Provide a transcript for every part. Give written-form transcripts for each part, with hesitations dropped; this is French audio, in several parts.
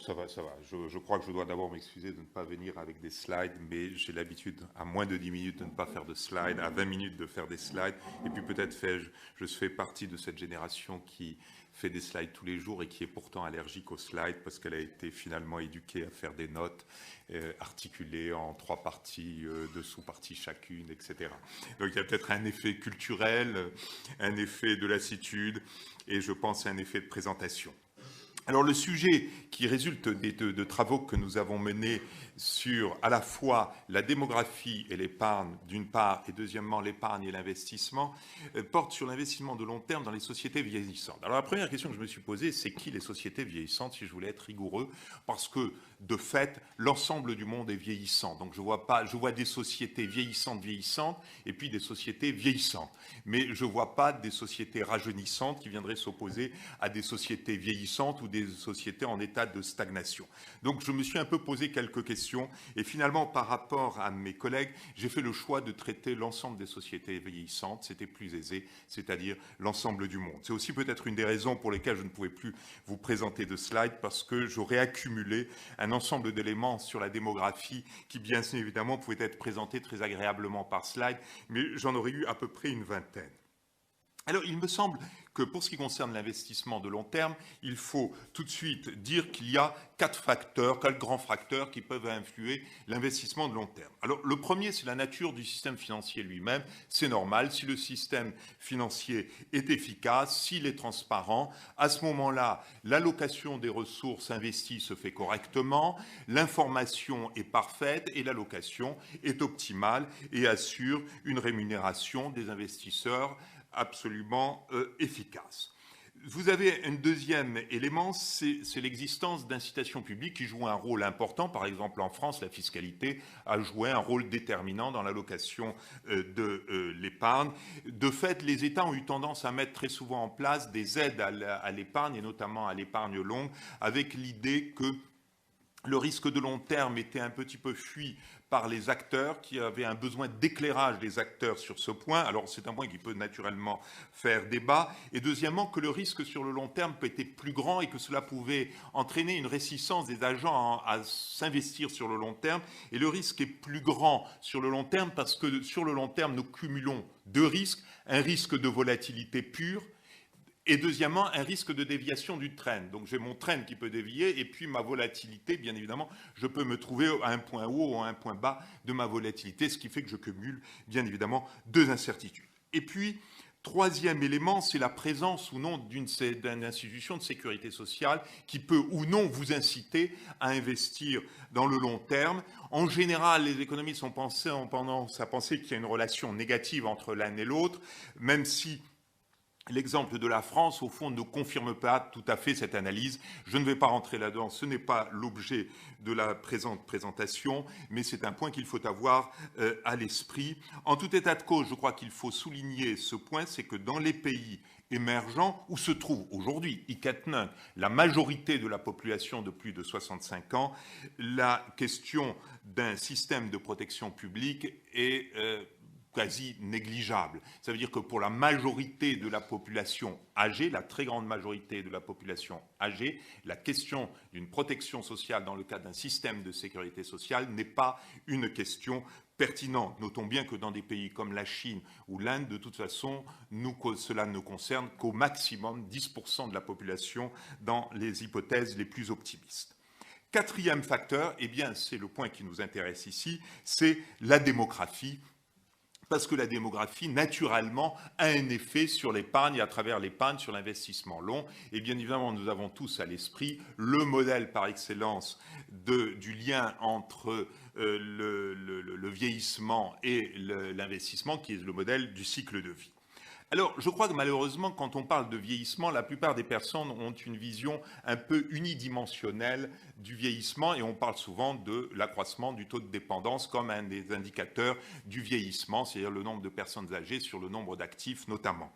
ça va, ça va. Je crois que je dois d'abord m'excuser de ne pas venir avec des slides, mais j'ai l'habitude, à moins de 10 minutes, de ne pas faire de slides, à 20 minutes de faire des slides. Et puis peut-être je fais partie de cette génération qui fait des slides tous les jours et qui est pourtant allergique aux slides parce qu'elle a été finalement éduquée à faire des notes articulées en 3 parties, 2 sous-parties chacune, etc. Donc il y a peut-être un effet culturel, un effet de lassitude et je pense un effet de présentation. Alors le sujet qui résulte de travaux que nous avons menés sur à la fois la démographie et l'épargne d'une part et deuxièmement l'épargne et l'investissement porte sur l'investissement de long terme dans les sociétés vieillissantes. Alors la première question que je me suis posée, c'est qui les sociétés vieillissantes, si je voulais être rigoureux, parce que de fait l'ensemble du monde est vieillissant. Donc je vois des sociétés vieillissantes et puis des sociétés vieillissantes. Mais je ne vois pas des sociétés rajeunissantes qui viendraient s'opposer à des sociétés vieillissantes ou des sociétés en état de stagnation. Donc je me suis un peu posé quelques questions et finalement par rapport à mes collègues, j'ai fait le choix de traiter l'ensemble des sociétés vieillissantes, c'était plus aisé, c'est-à-dire l'ensemble du monde. C'est aussi peut-être une des raisons pour lesquelles je ne pouvais plus vous présenter de slides parce que j'aurais accumulé un ensemble d'éléments sur la démographie qui bien évidemment pouvaient être présentés très agréablement par slide, mais j'en aurais eu à peu près une vingtaine. Alors, il me semble que pour ce qui concerne l'investissement de long terme, il faut tout de suite dire qu'il y a 4 grands facteurs qui peuvent influer l'investissement de long terme. Alors, le premier, c'est la nature du système financier lui-même. C'est normal, si le système financier est efficace, s'il est transparent, à ce moment-là, l'allocation des ressources investies se fait correctement, l'information est parfaite et l'allocation est optimale et assure une rémunération des investisseurs absolument efficace. Vous avez un deuxième élément, c'est l'existence d'incitations publiques qui jouent un rôle important. Par exemple, en France, la fiscalité a joué un rôle déterminant dans l'allocation de l'épargne. De fait, les États ont eu tendance à mettre très souvent en place des aides à l'épargne, et notamment à l'épargne longue, avec l'idée que le risque de long terme était un petit peu fui par les acteurs, qui avaient un besoin d'éclairage des acteurs sur ce point. Alors c'est un point qui peut naturellement faire débat. Et deuxièmement, que le risque sur le long terme peut être plus grand et que cela pouvait entraîner une réticence des agents à s'investir sur le long terme. Et le risque est plus grand sur le long terme parce que sur le long terme, nous cumulons 2 risques. Un risque de volatilité pure, et deuxièmement, un risque de déviation du trend. Donc j'ai mon trend qui peut dévier, et puis ma volatilité, bien évidemment, je peux me trouver à un point haut ou à un point bas de ma volatilité, ce qui fait que je cumule, bien évidemment, 2 incertitudes. Et puis, troisième élément, c'est la présence ou non d'une institution de sécurité sociale qui peut ou non vous inciter à investir dans le long terme. En général, les économistes ont tendance à penser qu'il y a une relation négative entre l'un et l'autre, même si l'exemple de la France, au fond, ne confirme pas tout à fait cette analyse. Je ne vais pas rentrer là-dedans, ce n'est pas l'objet de la présente présentation, mais c'est un point qu'il faut avoir à l'esprit. En tout état de cause, je crois qu'il faut souligner ce point, c'est que dans les pays émergents, où se trouve aujourd'hui, Ikatnun, la majorité de la population de plus de 65 ans, la question d'un système de protection publique est quasi négligeable. Ça veut dire que pour la majorité de la population âgée, la très grande majorité de la population âgée, la question d'une protection sociale dans le cadre d'un système de sécurité sociale n'est pas une question pertinente. Notons bien que dans des pays comme la Chine ou l'Inde, de toute façon, cela ne concerne qu'au maximum 10% de la population dans les hypothèses les plus optimistes. Quatrième facteur, eh bien, c'est le point qui nous intéresse ici, c'est la démographie. Parce que la démographie, naturellement, a un effet sur l'épargne et à travers l'épargne sur l'investissement long. Et bien évidemment, nous avons tous à l'esprit le modèle par excellence du lien entre le vieillissement et l'investissement, qui est le modèle du cycle de vie. Alors, je crois que malheureusement, quand on parle de vieillissement, la plupart des personnes ont une vision un peu unidimensionnelle du vieillissement et on parle souvent de l'accroissement du taux de dépendance comme un des indicateurs du vieillissement, c'est-à-dire le nombre de personnes âgées sur le nombre d'actifs notamment.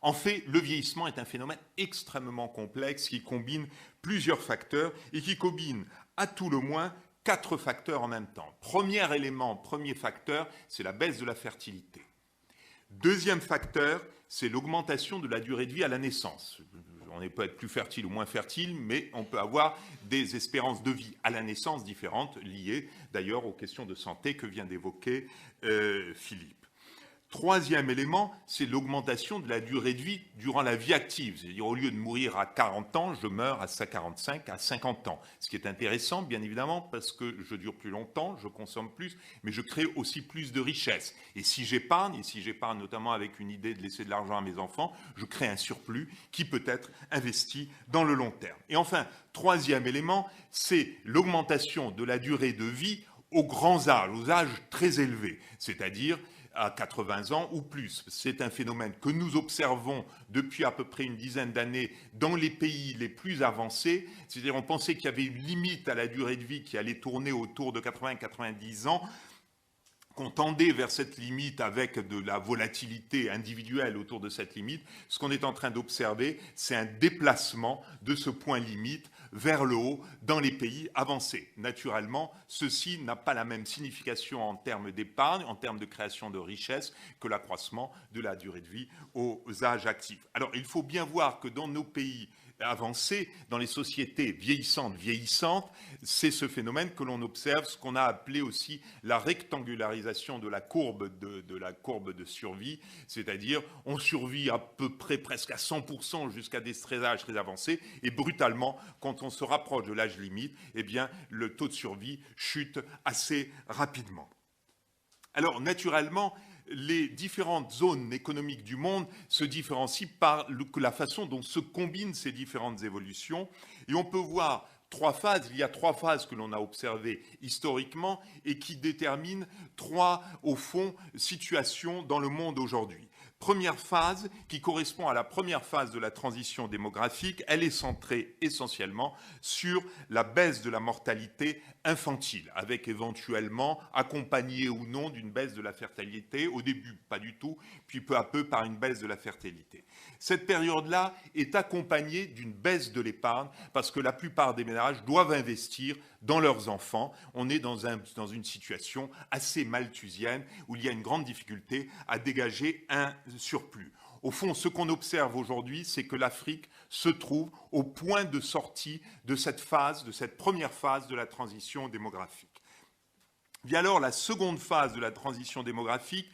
En fait, le vieillissement est un phénomène extrêmement complexe qui combine plusieurs facteurs et qui combine à tout le moins 4 facteurs en même temps. Premier facteur, c'est la baisse de la fertilité. Deuxième facteur, c'est l'augmentation de la durée de vie à la naissance. on peut être plus fertile ou moins fertile, mais on peut avoir des espérances de vie à la naissance différentes, liées d'ailleurs aux questions de santé que vient d'évoquer Philippe. Troisième élément, c'est l'augmentation de la durée de vie durant la vie active. C'est-à-dire, au lieu de mourir à 40 ans, je meurs à 45, à 50 ans. Ce qui est intéressant, bien évidemment, parce que je dure plus longtemps, je consomme plus, mais je crée aussi plus de richesses. Et si j'épargne notamment avec une idée de laisser de l'argent à mes enfants, je crée un surplus qui peut être investi dans le long terme. Et enfin, troisième élément, c'est l'augmentation de la durée de vie aux grands âges, aux âges très élevés, c'est-à-dire à 80 ans ou plus. C'est un phénomène que nous observons depuis à peu près une dizaine d'années dans les pays les plus avancés. C'est-à-dire on pensait qu'il y avait une limite à la durée de vie qui allait tourner autour de 80-90 ans, qu'on tendait vers cette limite avec de la volatilité individuelle autour de cette limite. Ce qu'on est en train d'observer, c'est un déplacement de ce point limite vers le haut dans les pays avancés. Naturellement, ceci n'a pas la même signification en termes d'épargne, en termes de création de richesses, que l'accroissement de la durée de vie aux âges actifs. Alors, il faut bien voir que dans nos pays avancés, dans les sociétés vieillissantes, c'est ce phénomène que l'on observe, ce qu'on a appelé aussi la rectangularisation de la courbe de survie, c'est-à-dire on survit à peu près presque à 100% jusqu'à des âges très avancés, et brutalement, quand on se rapproche de l'âge limite, eh bien, le taux de survie chute assez rapidement. Alors, naturellement, les différentes zones économiques du monde se différencient par la façon dont se combinent ces différentes évolutions. Et on peut voir trois phases. Il y a trois phases que l'on a observées historiquement et qui déterminent trois, au fond, situations dans le monde aujourd'hui. Première phase, qui correspond à la première phase de la transition démographique, elle est centrée essentiellement sur la baisse de la mortalité infantile, avec éventuellement, accompagnée ou non d'une baisse de la fertilité, au début pas du tout, puis peu à peu par une baisse de la fertilité. Cette période-là est accompagnée d'une baisse de l'épargne, parce que la plupart des ménages doivent investir dans leurs enfants. On est dans une situation assez malthusienne, où il y a une grande difficulté à dégager un surplus. Au fond, ce qu'on observe aujourd'hui, c'est que l'Afrique se trouve au point de sortie de cette première phase de la transition démographique. Vient alors la seconde phase de la transition démographique,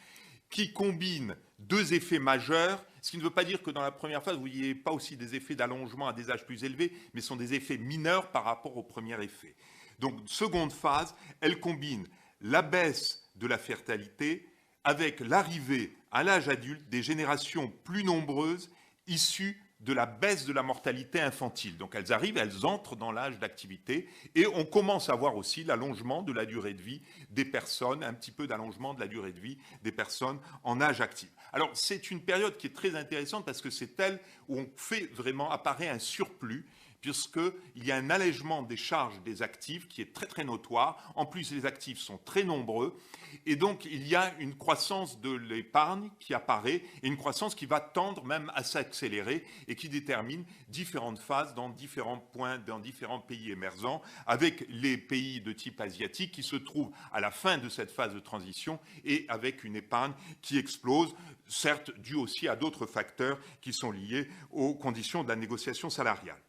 qui combine deux effets majeurs, ce qui ne veut pas dire que dans la première phase, vous n'ayez pas aussi des effets d'allongement à des âges plus élevés, mais ce sont des effets mineurs par rapport au premier effet. Donc, seconde phase, elle combine la baisse de la fertilité avec l'arrivée à l'âge adulte des générations plus nombreuses issues de la baisse de la mortalité infantile. Donc elles arrivent, elles entrent dans l'âge d'activité et on commence à voir aussi l'allongement de la durée de vie des personnes, un petit peu d'allongement de la durée de vie des personnes en âge actif. Alors c'est une période qui est très intéressante parce que c'est elle où on fait vraiment apparaître un surplus, puisqu'il y a un allègement des charges des actifs qui est très très notoire. En plus, les actifs sont très nombreux et donc il y a une croissance de l'épargne qui apparaît et une croissance qui va tendre même à s'accélérer et qui détermine différentes phases dans différents points, dans différents pays émergents, avec les pays de type asiatique qui se trouvent à la fin de cette phase de transition et avec une épargne qui explose, certes due aussi à d'autres facteurs qui sont liés aux conditions de la négociation salariale.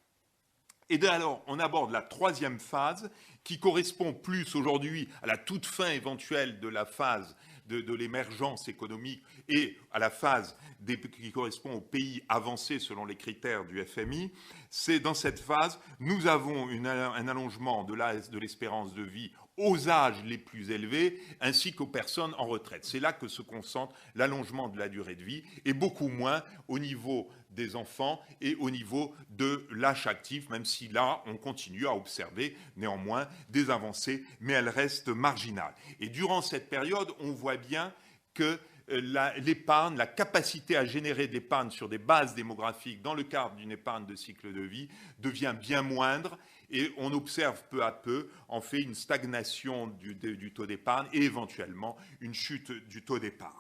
Et alors, on aborde la troisième phase qui correspond plus aujourd'hui à la toute fin éventuelle de la phase de l'émergence économique et à la phase qui correspond aux pays avancés selon les critères du FMI. C'est dans cette phase, nous avons un allongement de l'espérance de vie aux âges les plus élevés, ainsi qu'aux personnes en retraite. C'est là que se concentre l'allongement de la durée de vie, et beaucoup moins au niveau des enfants et au niveau de l'âge actif, même si là, on continue à observer néanmoins des avancées, mais elles restent marginales. Et durant cette période, on voit bien que l'épargne, la capacité à générer de l'épargne sur des bases démographiques dans le cadre d'une épargne de cycle de vie devient bien moindre et on observe peu à peu en fait une stagnation du taux d'épargne et éventuellement une chute du taux d'épargne.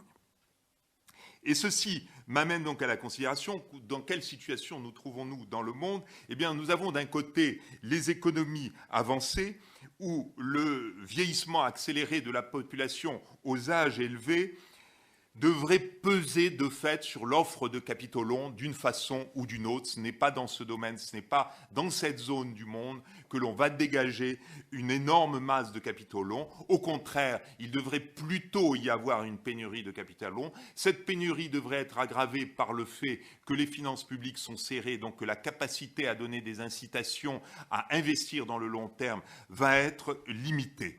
Et ceci m'amène donc à la considération dans quelle situation nous trouvons-nous dans le monde. Eh bien, nous avons d'un côté les économies avancées où le vieillissement accéléré de la population aux âges élevés devrait peser de fait sur l'offre de capitaux longs d'une façon ou d'une autre. Ce n'est pas dans ce domaine, ce n'est pas dans cette zone du monde que l'on va dégager une énorme masse de capitaux longs. Au contraire, il devrait plutôt y avoir une pénurie de capitaux longs. Cette pénurie devrait être aggravée par le fait que les finances publiques sont serrées, donc que la capacité à donner des incitations à investir dans le long terme va être limitée.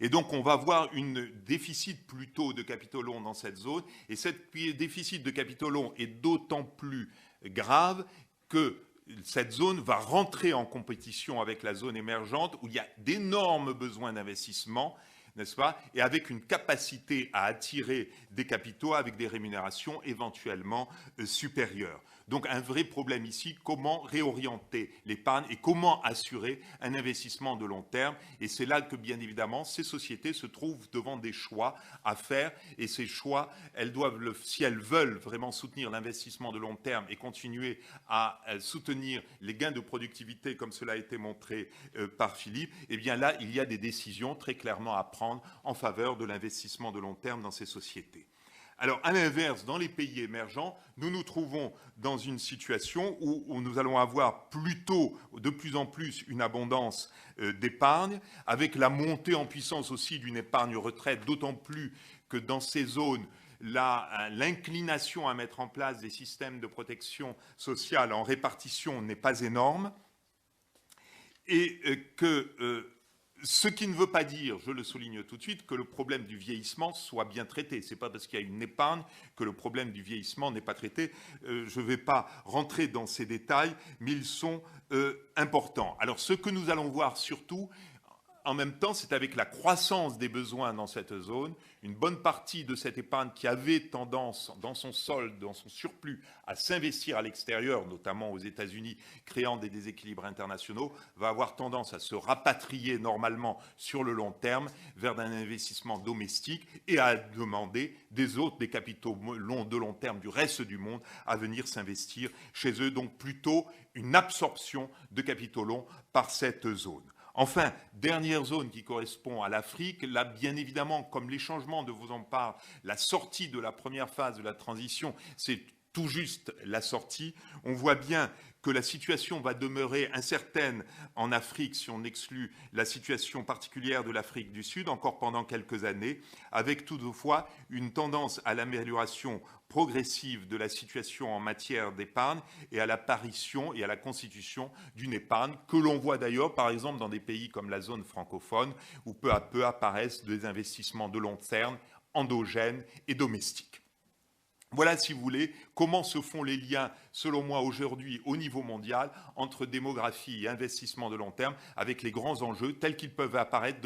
Et donc, on va avoir un déficit plutôt de capitaux longs dans cette zone. Et ce déficit de capitaux longs est d'autant plus grave que cette zone va rentrer en compétition avec la zone émergente où il y a d'énormes besoins d'investissement, n'est-ce pas, et avec une capacité à attirer des capitaux avec des rémunérations éventuellement supérieures. Donc un vrai problème ici, comment réorienter l'épargne et comment assurer un investissement de long terme. Et c'est là que, bien évidemment, ces sociétés se trouvent devant des choix à faire. Et ces choix, elles doivent, si elles veulent vraiment soutenir l'investissement de long terme et continuer à soutenir les gains de productivité, comme cela a été montré par Philippe, eh bien là, il y a des décisions très clairement à prendre en faveur de l'investissement de long terme dans ces sociétés. Alors, à l'inverse, dans les pays émergents, nous nous trouvons dans une situation où nous allons avoir plutôt, de plus en plus, une abondance d'épargne, avec la montée en puissance aussi d'une épargne retraite, d'autant plus que dans ces zones, l'inclination à mettre en place des systèmes de protection sociale en répartition n'est pas énorme, et que... ce qui ne veut pas dire, je le souligne tout de suite, que le problème du vieillissement soit bien traité. Ce n'est pas parce qu'il y a une épargne que le problème du vieillissement n'est pas traité. Je ne vais pas rentrer dans ces détails, mais ils sont importants. Alors, ce que nous allons voir surtout, en même temps, c'est avec la croissance des besoins dans cette zone, une bonne partie de cette épargne qui avait tendance, dans son solde, dans son surplus, à s'investir à l'extérieur, notamment aux États-Unis, créant des déséquilibres internationaux, va avoir tendance à se rapatrier normalement sur le long terme vers un investissement domestique et à demander des capitaux de long terme du reste du monde à venir s'investir chez eux. Donc plutôt une absorption de capitaux longs par cette zone. Enfin, dernière zone qui correspond à l'Afrique, là, bien évidemment, comme les changements de vous en parle, la sortie de la première phase de la transition, c'est tout juste la sortie. On voit bien que la situation va demeurer incertaine en Afrique, si on exclut la situation particulière de l'Afrique du Sud, encore pendant quelques années, avec toutefois une tendance à l'amélioration progressive de la situation en matière d'épargne et à l'apparition et à la constitution d'une épargne que l'on voit d'ailleurs, par exemple, dans des pays comme la zone francophone, où peu à peu apparaissent des investissements de long terme, endogènes et domestiques. Voilà, si vous voulez, comment se font les liens, selon moi, aujourd'hui, au niveau mondial, entre démographie et investissement de long terme, avec les grands enjeux tels qu'ils peuvent apparaître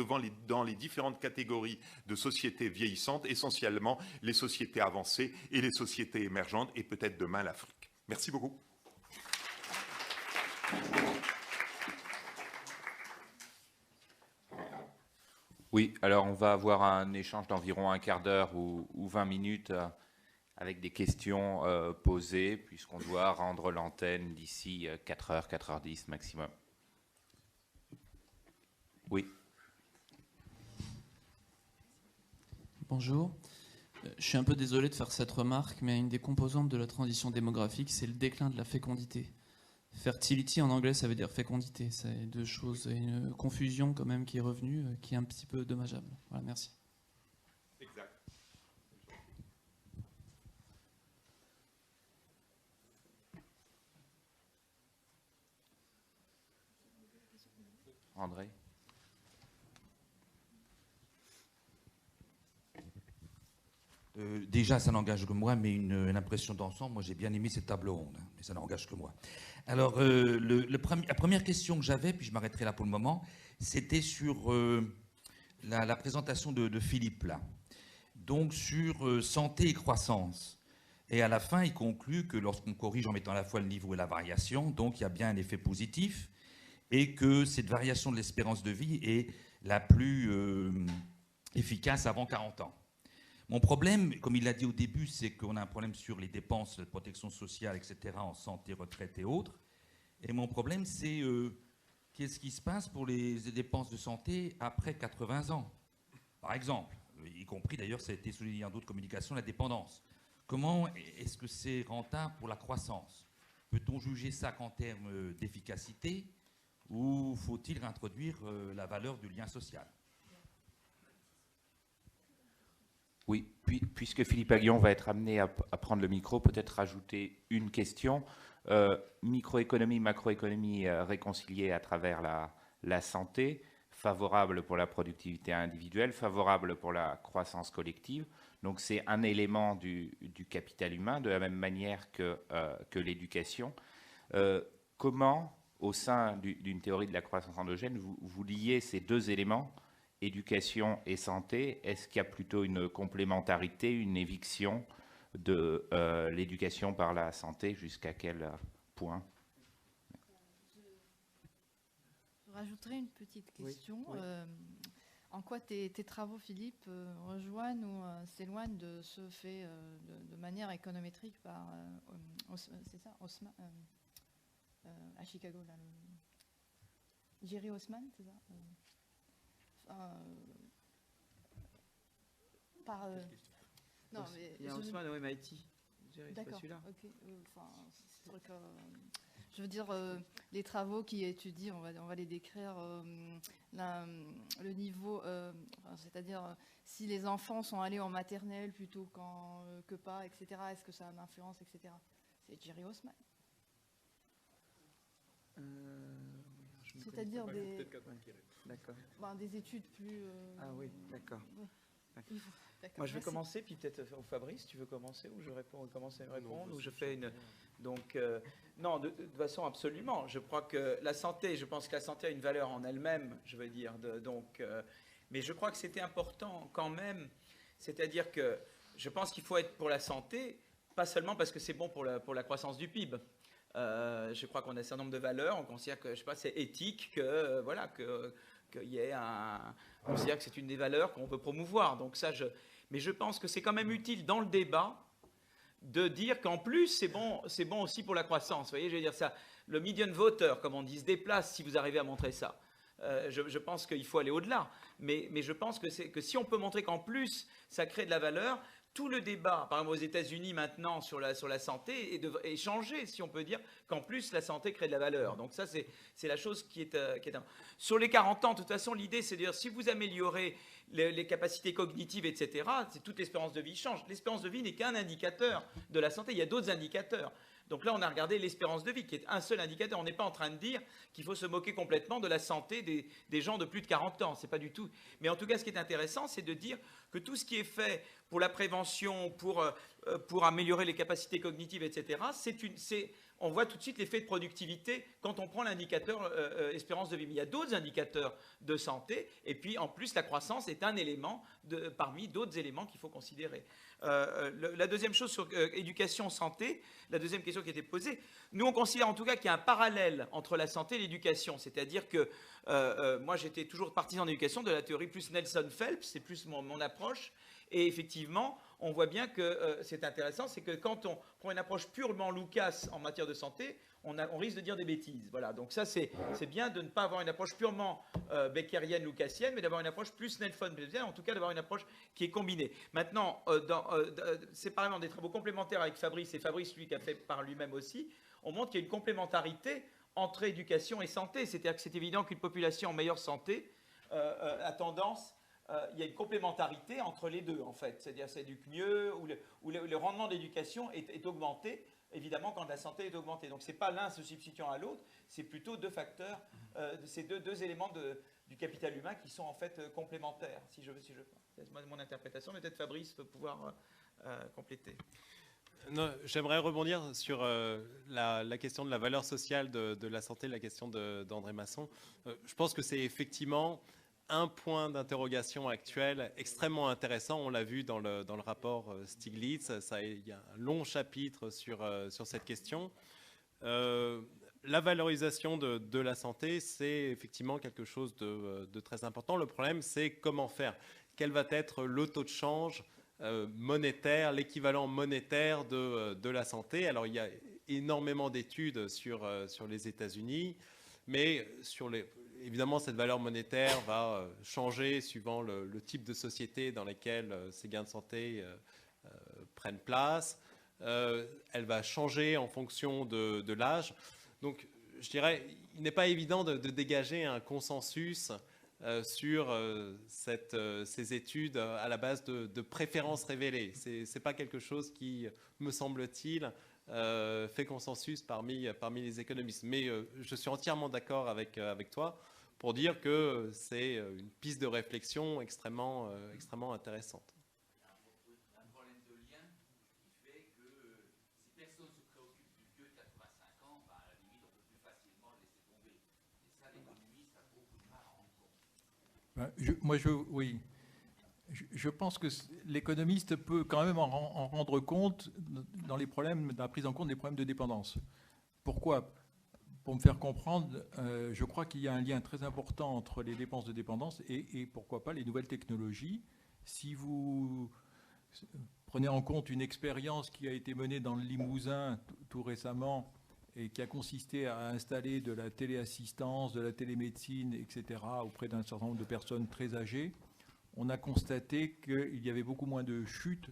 dans les différentes catégories de sociétés vieillissantes, essentiellement les sociétés avancées et les sociétés émergentes, et peut-être demain l'Afrique. Merci beaucoup. Oui, alors on va avoir un échange d'environ un quart d'heure ou 20 minutes avec des questions posées, puisqu'on doit rendre l'antenne d'ici 4h, 4h10 maximum. Oui. Bonjour. Je suis un peu désolé de faire cette remarque, mais une des composantes de la transition démographique, c'est le déclin de la fécondité. Fertility en anglais, ça veut dire fécondité. C'est deux choses, une confusion quand même qui est revenue, qui est un petit peu dommageable. Voilà, merci. Exact. André ? Déjà, ça n'engage que moi, mais une impression d'ensemble, moi j'ai bien aimé cette table ronde, mais ça n'engage que moi. Alors, la première question que j'avais, puis je m'arrêterai là pour le moment, c'était sur la présentation de Philippe, là. Donc, sur santé et croissance. Et à la fin, il conclut que lorsqu'on corrige en mettant à la fois le niveau et la variation, donc il y a bien un effet positif, et que cette variation de l'espérance de vie est la plus efficace avant 40 ans. Mon problème, comme il l'a dit au début, c'est qu'on a un problème sur les dépenses de protection sociale, etc., en santé, retraite et autres. Et mon problème, c'est qu'est-ce qui se passe pour les dépenses de santé après 80 ans. Par exemple, y compris d'ailleurs, ça a été souligné dans d'autres communications, la dépendance. Comment est-ce que c'est rentable pour la croissance? Peut-on juger ça qu'en termes d'efficacité ou faut-il réintroduire la valeur du lien social? Oui, puisque Philippe Aguillon va être amené à prendre le micro, peut-être rajouter une question. Microéconomie, macroéconomie réconciliée à travers la santé, favorable pour la productivité individuelle, favorable pour la croissance collective. Donc c'est un élément du capital humain, de la même manière que l'éducation. Comment, au sein d'une théorie de la croissance endogène, vous liez ces deux éléments, éducation et santé? Est-ce qu'il y a plutôt une complémentarité, une éviction de l'éducation par la santé? Jusqu'à quel point? Je rajouterai une petite question. Oui. En quoi tes travaux, Philippe, rejoignent ou s'éloignent de ce fait de manière économétrique par c'est ça, Haussmann, à Chicago, là, Jerry Haussmann, c'est ça non, mais Il y a Haussmann au MIT. C'est pas celui-là. Ok. Je veux dire, les travaux qui étudient, on va les décrire, le niveau, c'est-à-dire si les enfants sont allés en maternelle plutôt que pas, etc. Est-ce que ça a une influence, etc. C'est Jerry Haussmann. C'est-à-dire des études plus... Ah oui, d'accord. Oui. Moi, je vais commencer, puis peut-être Fabrice, tu veux commencer, ou je réponds, commencer à répondre, ou je fais une... Donc, non, de toute façon, absolument. Je crois que la santé, je pense que la santé a une valeur en elle-même, je veux dire. Mais je crois que c'était important quand même. C'est-à-dire que je pense qu'il faut être pour la santé, pas seulement parce que c'est bon pour la croissance du PIB. Je crois qu'on a un certain nombre de valeurs. On considère que, je sais pas, c'est éthique que, voilà, qu'il y ait on considère que c'est une des valeurs qu'on peut promouvoir. Donc ça, mais je pense que c'est quand même utile dans le débat de dire qu'en plus, c'est bon aussi pour la croissance. Vous voyez, je veux dire ça. Le median voter, comme on dit, se déplace si vous arrivez à montrer ça. Je pense qu'il faut aller au-delà. Mais je pense que si on peut montrer qu'en plus, ça crée de la valeur, tout le débat, par exemple aux États-Unis maintenant sur la santé, est changé, si on peut dire qu'en plus la santé crée de la valeur. Donc ça, c'est la chose qui est sur les 40 ans, de toute façon, l'idée, c'est de dire si vous améliorez les capacités cognitives, etc., c'est toute l'espérance de vie change. L'espérance de vie n'est qu'un indicateur de la santé. Il y a d'autres indicateurs. Donc là, on a regardé l'espérance de vie, qui est un seul indicateur. On n'est pas en train de dire qu'il faut se moquer complètement de la santé des gens de plus de 40 ans. C'est pas du tout. Mais en tout cas, ce qui est intéressant, c'est de dire que tout ce qui est fait pour la prévention, pour améliorer les capacités cognitives, etc., on voit tout de suite l'effet de productivité quand on prend l'indicateur espérance de vie. Mais il y a d'autres indicateurs de santé. Et puis, en plus, la croissance est un élément parmi d'autres éléments qu'il faut considérer. La deuxième chose sur éducation, santé, la deuxième question qui a été posée, nous on considère en tout cas qu'il y a un parallèle entre la santé et l'éducation, c'est-à-dire que moi j'étais toujours partisan d'éducation de la théorie plus Nelson Phelps, c'est plus mon approche, et effectivement on voit bien que c'est intéressant, c'est que quand on prend une approche purement Lucas en matière de santé, on risque de dire des bêtises. Voilà. Donc ça, c'est bien de ne pas avoir une approche purement beckerienne, lucasienne, mais d'avoir une approche plus Nelson-Phelpsienne, en tout cas d'avoir une approche qui est combinée. Maintenant, séparément des travaux complémentaires avec Fabrice, et Fabrice, lui, qui a fait par lui-même aussi, on montre qu'il y a une complémentarité entre éducation et santé. C'est-à-dire que c'est évident qu'une population en meilleure santé a tendance... il y a une complémentarité entre les deux, en fait. C'est-à-dire ça éduque mieux, ou le rendement de l'éducation est augmenté, évidemment, quand la santé est augmentée. Donc, ce n'est pas l'un se substituant à l'autre, c'est plutôt deux facteurs, ces deux éléments du capital humain qui sont en fait complémentaires, si je veux. C'est mon interprétation, mais peut-être Fabrice peut pouvoir compléter. Non, j'aimerais rebondir sur la question de la valeur sociale de la santé, la question d'André Masson. Je pense que c'est effectivement un point d'interrogation actuel extrêmement intéressant. On l'a vu dans le rapport Stiglitz. Il y a un long chapitre sur cette question. La valorisation de la santé, c'est effectivement quelque chose de très important. Le problème, c'est comment faire. Quel va être le taux de change monétaire, l'équivalent monétaire de la santé? Alors, il y a énormément d'études sur les États-Unis, mais évidemment, cette valeur monétaire va changer suivant le type de société dans laquelle ces gains de santé prennent place. Elle va changer en fonction de l'âge. Donc, je dirais, il n'est pas évident de dégager un consensus sur ces études à la base de préférences révélées. Ce n'est pas quelque chose qui, me semble-t-il, fait consensus parmi les économistes. Mais je suis entièrement d'accord avec toi pour dire que c'est une piste de réflexion extrêmement intéressante. Un problème de lien qui fait que si personne ne se préoccupe du vieux de 85 ans, à la limite, on peut plus facilement le laisser tomber. Et ça, l'économiste a beaucoup de mal à rendre compte. Oui. Je pense que l'économiste peut quand même en rendre compte dans la prise en compte des problèmes de dépendance. Pourquoi ? Pour me faire comprendre, je crois qu'il y a un lien très important entre les dépenses de dépendance et pourquoi pas les nouvelles technologies. Si vous prenez en compte une expérience qui a été menée dans le Limousin tout récemment et qui a consisté à installer de la téléassistance, de la télémédecine, etc., auprès d'un certain nombre de personnes très âgées, on a constaté qu'il y avait beaucoup moins de chutes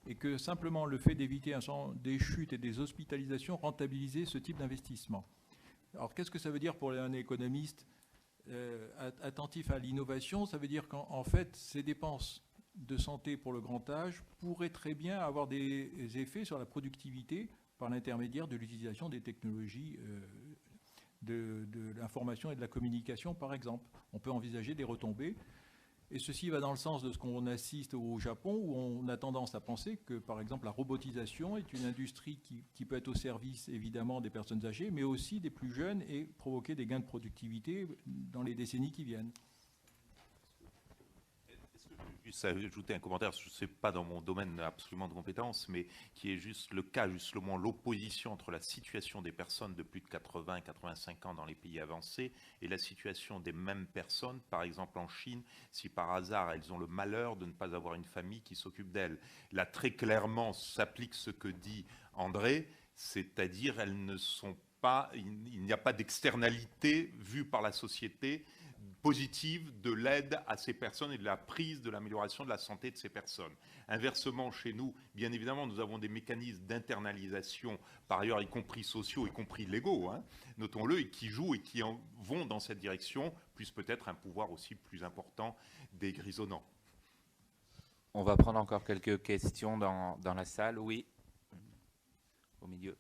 et que simplement le fait d'éviter des chutes et des hospitalisations rentabilisait ce type d'investissement. Alors qu'est-ce que ça veut dire pour un économiste attentif à l'innovation? Ça veut dire qu'en fait, ces dépenses de santé pour le grand âge pourraient très bien avoir des effets sur la productivité par l'intermédiaire de l'utilisation des technologies de l'information et de la communication, par exemple. On peut envisager des retombées. Et ceci va dans le sens de ce qu'on assiste au Japon, où on a tendance à penser que, par exemple, la robotisation est une industrie qui peut être au service, évidemment, des personnes âgées, mais aussi des plus jeunes et provoquer des gains de productivité dans les décennies qui viennent. Juste ajouter un commentaire, ce n'est pas dans mon domaine absolument de compétence, mais qui est juste le cas, justement, l'opposition entre la situation des personnes de plus de 80 et 85 ans dans les pays avancés et la situation des mêmes personnes, par exemple en Chine, si par hasard elles ont le malheur de ne pas avoir une famille qui s'occupe d'elles. Là, très clairement, s'applique ce que dit André, c'est-à-dire elles ne sont pas, il n'y a pas d'externalité vue par la société positive de l'aide à ces personnes et de la prise de l'amélioration de la santé de ces personnes. Inversement, chez nous, bien évidemment, nous avons des mécanismes d'internalisation, par ailleurs, y compris sociaux, y compris légaux, notons-le, et qui jouent et qui vont dans cette direction, plus peut-être un pouvoir aussi plus important des grisonnants. On va prendre encore quelques questions dans la salle. Oui, au milieu.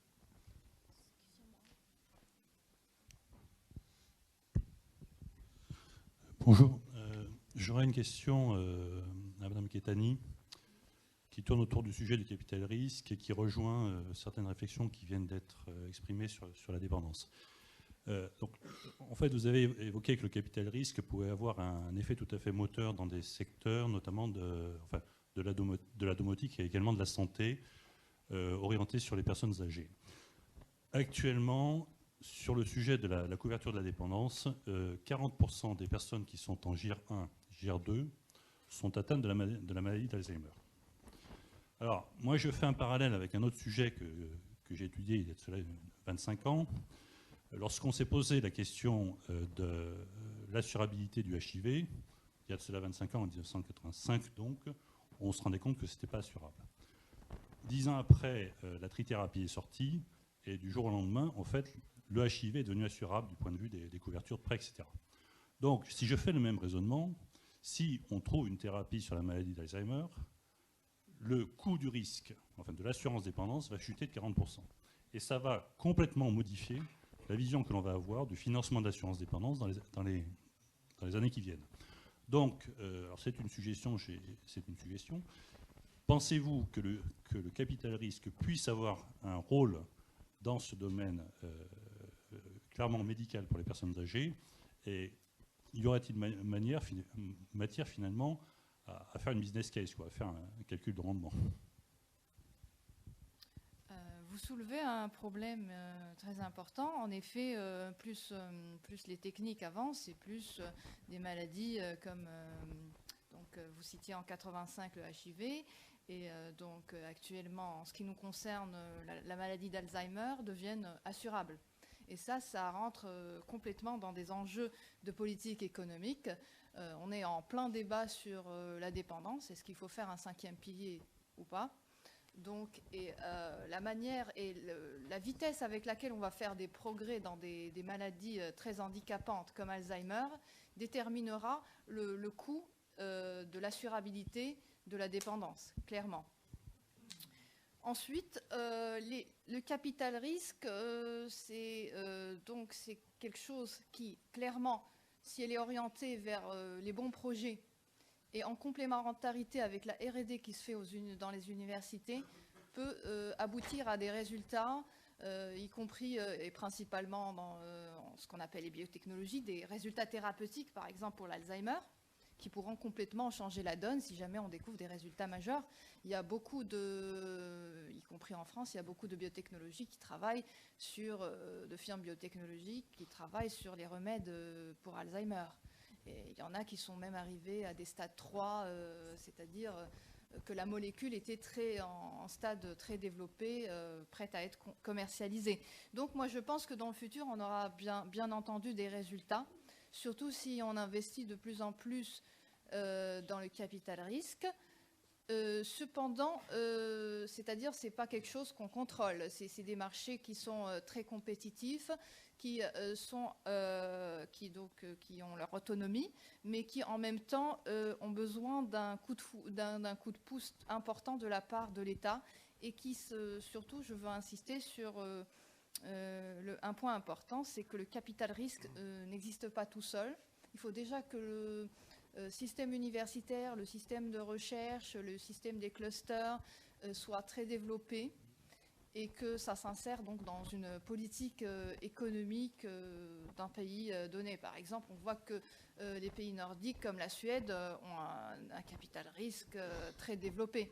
Bonjour, j'aurais une question à Mme Kettani qui tourne autour du sujet du capital risque et qui rejoint certaines réflexions qui viennent d'être exprimées sur la dépendance. Donc, en fait, vous avez évoqué que le capital risque pouvait avoir un effet tout à fait moteur dans des secteurs, notamment de la domotique et également de la santé, orientés sur les personnes âgées. Actuellement, sur le sujet de la couverture de la dépendance, 40% des personnes qui sont en GIR 1, GIR 2 sont atteintes de la maladie d'Alzheimer. Alors, moi, je fais un parallèle avec un autre sujet que j'ai étudié il y a de cela 25 ans. Lorsqu'on s'est posé la question de l'assurabilité du HIV, il y a de cela 25 ans, en 1985 donc, on se rendait compte que ce n'était pas assurable. 10 ans après, la trithérapie est sortie, et du jour au lendemain, en fait, le HIV est devenu assurable du point de vue des couvertures de prêts, etc. Donc, si je fais le même raisonnement, si on trouve une thérapie sur la maladie d'Alzheimer, le coût du risque, enfin de l'assurance dépendance, va chuter de 40%. Et ça va complètement modifier la vision que l'on va avoir du financement de l'assurance dépendance dans les années qui viennent. Donc, alors c'est une suggestion. Pensez-vous que le capital risque puisse avoir un rôle dans ce domaine clairement médical pour les personnes âgées, et y aurait-il matière finalement à faire une business case, à faire un calcul de rendement? Vous soulevez un problème très important. En effet, plus les techniques avancent et plus des maladies comme donc, vous citiez en 85 le HIV, et donc actuellement, en ce qui nous concerne, la maladie d'Alzheimer deviennent assurables. Et ça rentre complètement dans des enjeux de politique économique. On est en plein débat sur la dépendance. Est-ce qu'il faut faire un 5e pilier ou pas? Donc, la manière et la vitesse avec laquelle on va faire des progrès dans des maladies très handicapantes comme Alzheimer déterminera le coût de l'assurabilité de la dépendance, clairement. Ensuite, le capital risque, c'est quelque chose qui, clairement, si elle est orientée vers les bons projets et en complémentarité avec la R&D qui se fait dans les universités, peut aboutir à des résultats, y compris et principalement dans ce qu'on appelle les biotechnologies, des résultats thérapeutiques, par exemple pour l'Alzheimer, qui pourront complètement changer la donne si jamais on découvre des résultats majeurs. Il y a beaucoup y compris en France, il y a beaucoup de biotechnologies qui travaillent de firmes biotechnologiques qui travaillent sur les remèdes pour Alzheimer. Et il y en a qui sont même arrivés à des stades 3, c'est-à-dire que la molécule était en stade très développé, prête à être commercialisée. Donc moi je pense que dans le futur, on aura bien entendu des résultats, surtout si on investit de plus en plus dans le capital risque. Cependant, c'est-à-dire c'est pas quelque chose qu'on contrôle. C'est des marchés qui sont très compétitifs, qui ont leur autonomie, mais qui en même temps ont besoin d'un coup de pouce important de la part de l'État et qui surtout, je veux insister sur un point important, c'est que le capital risque n'existe pas tout seul. Il faut déjà que le système universitaire, le système de recherche, le système des clusters soit très développé et que ça s'insère donc dans une politique économique d'un pays donné. Par exemple, on voit que les pays nordiques comme la Suède ont un capital risque très développé.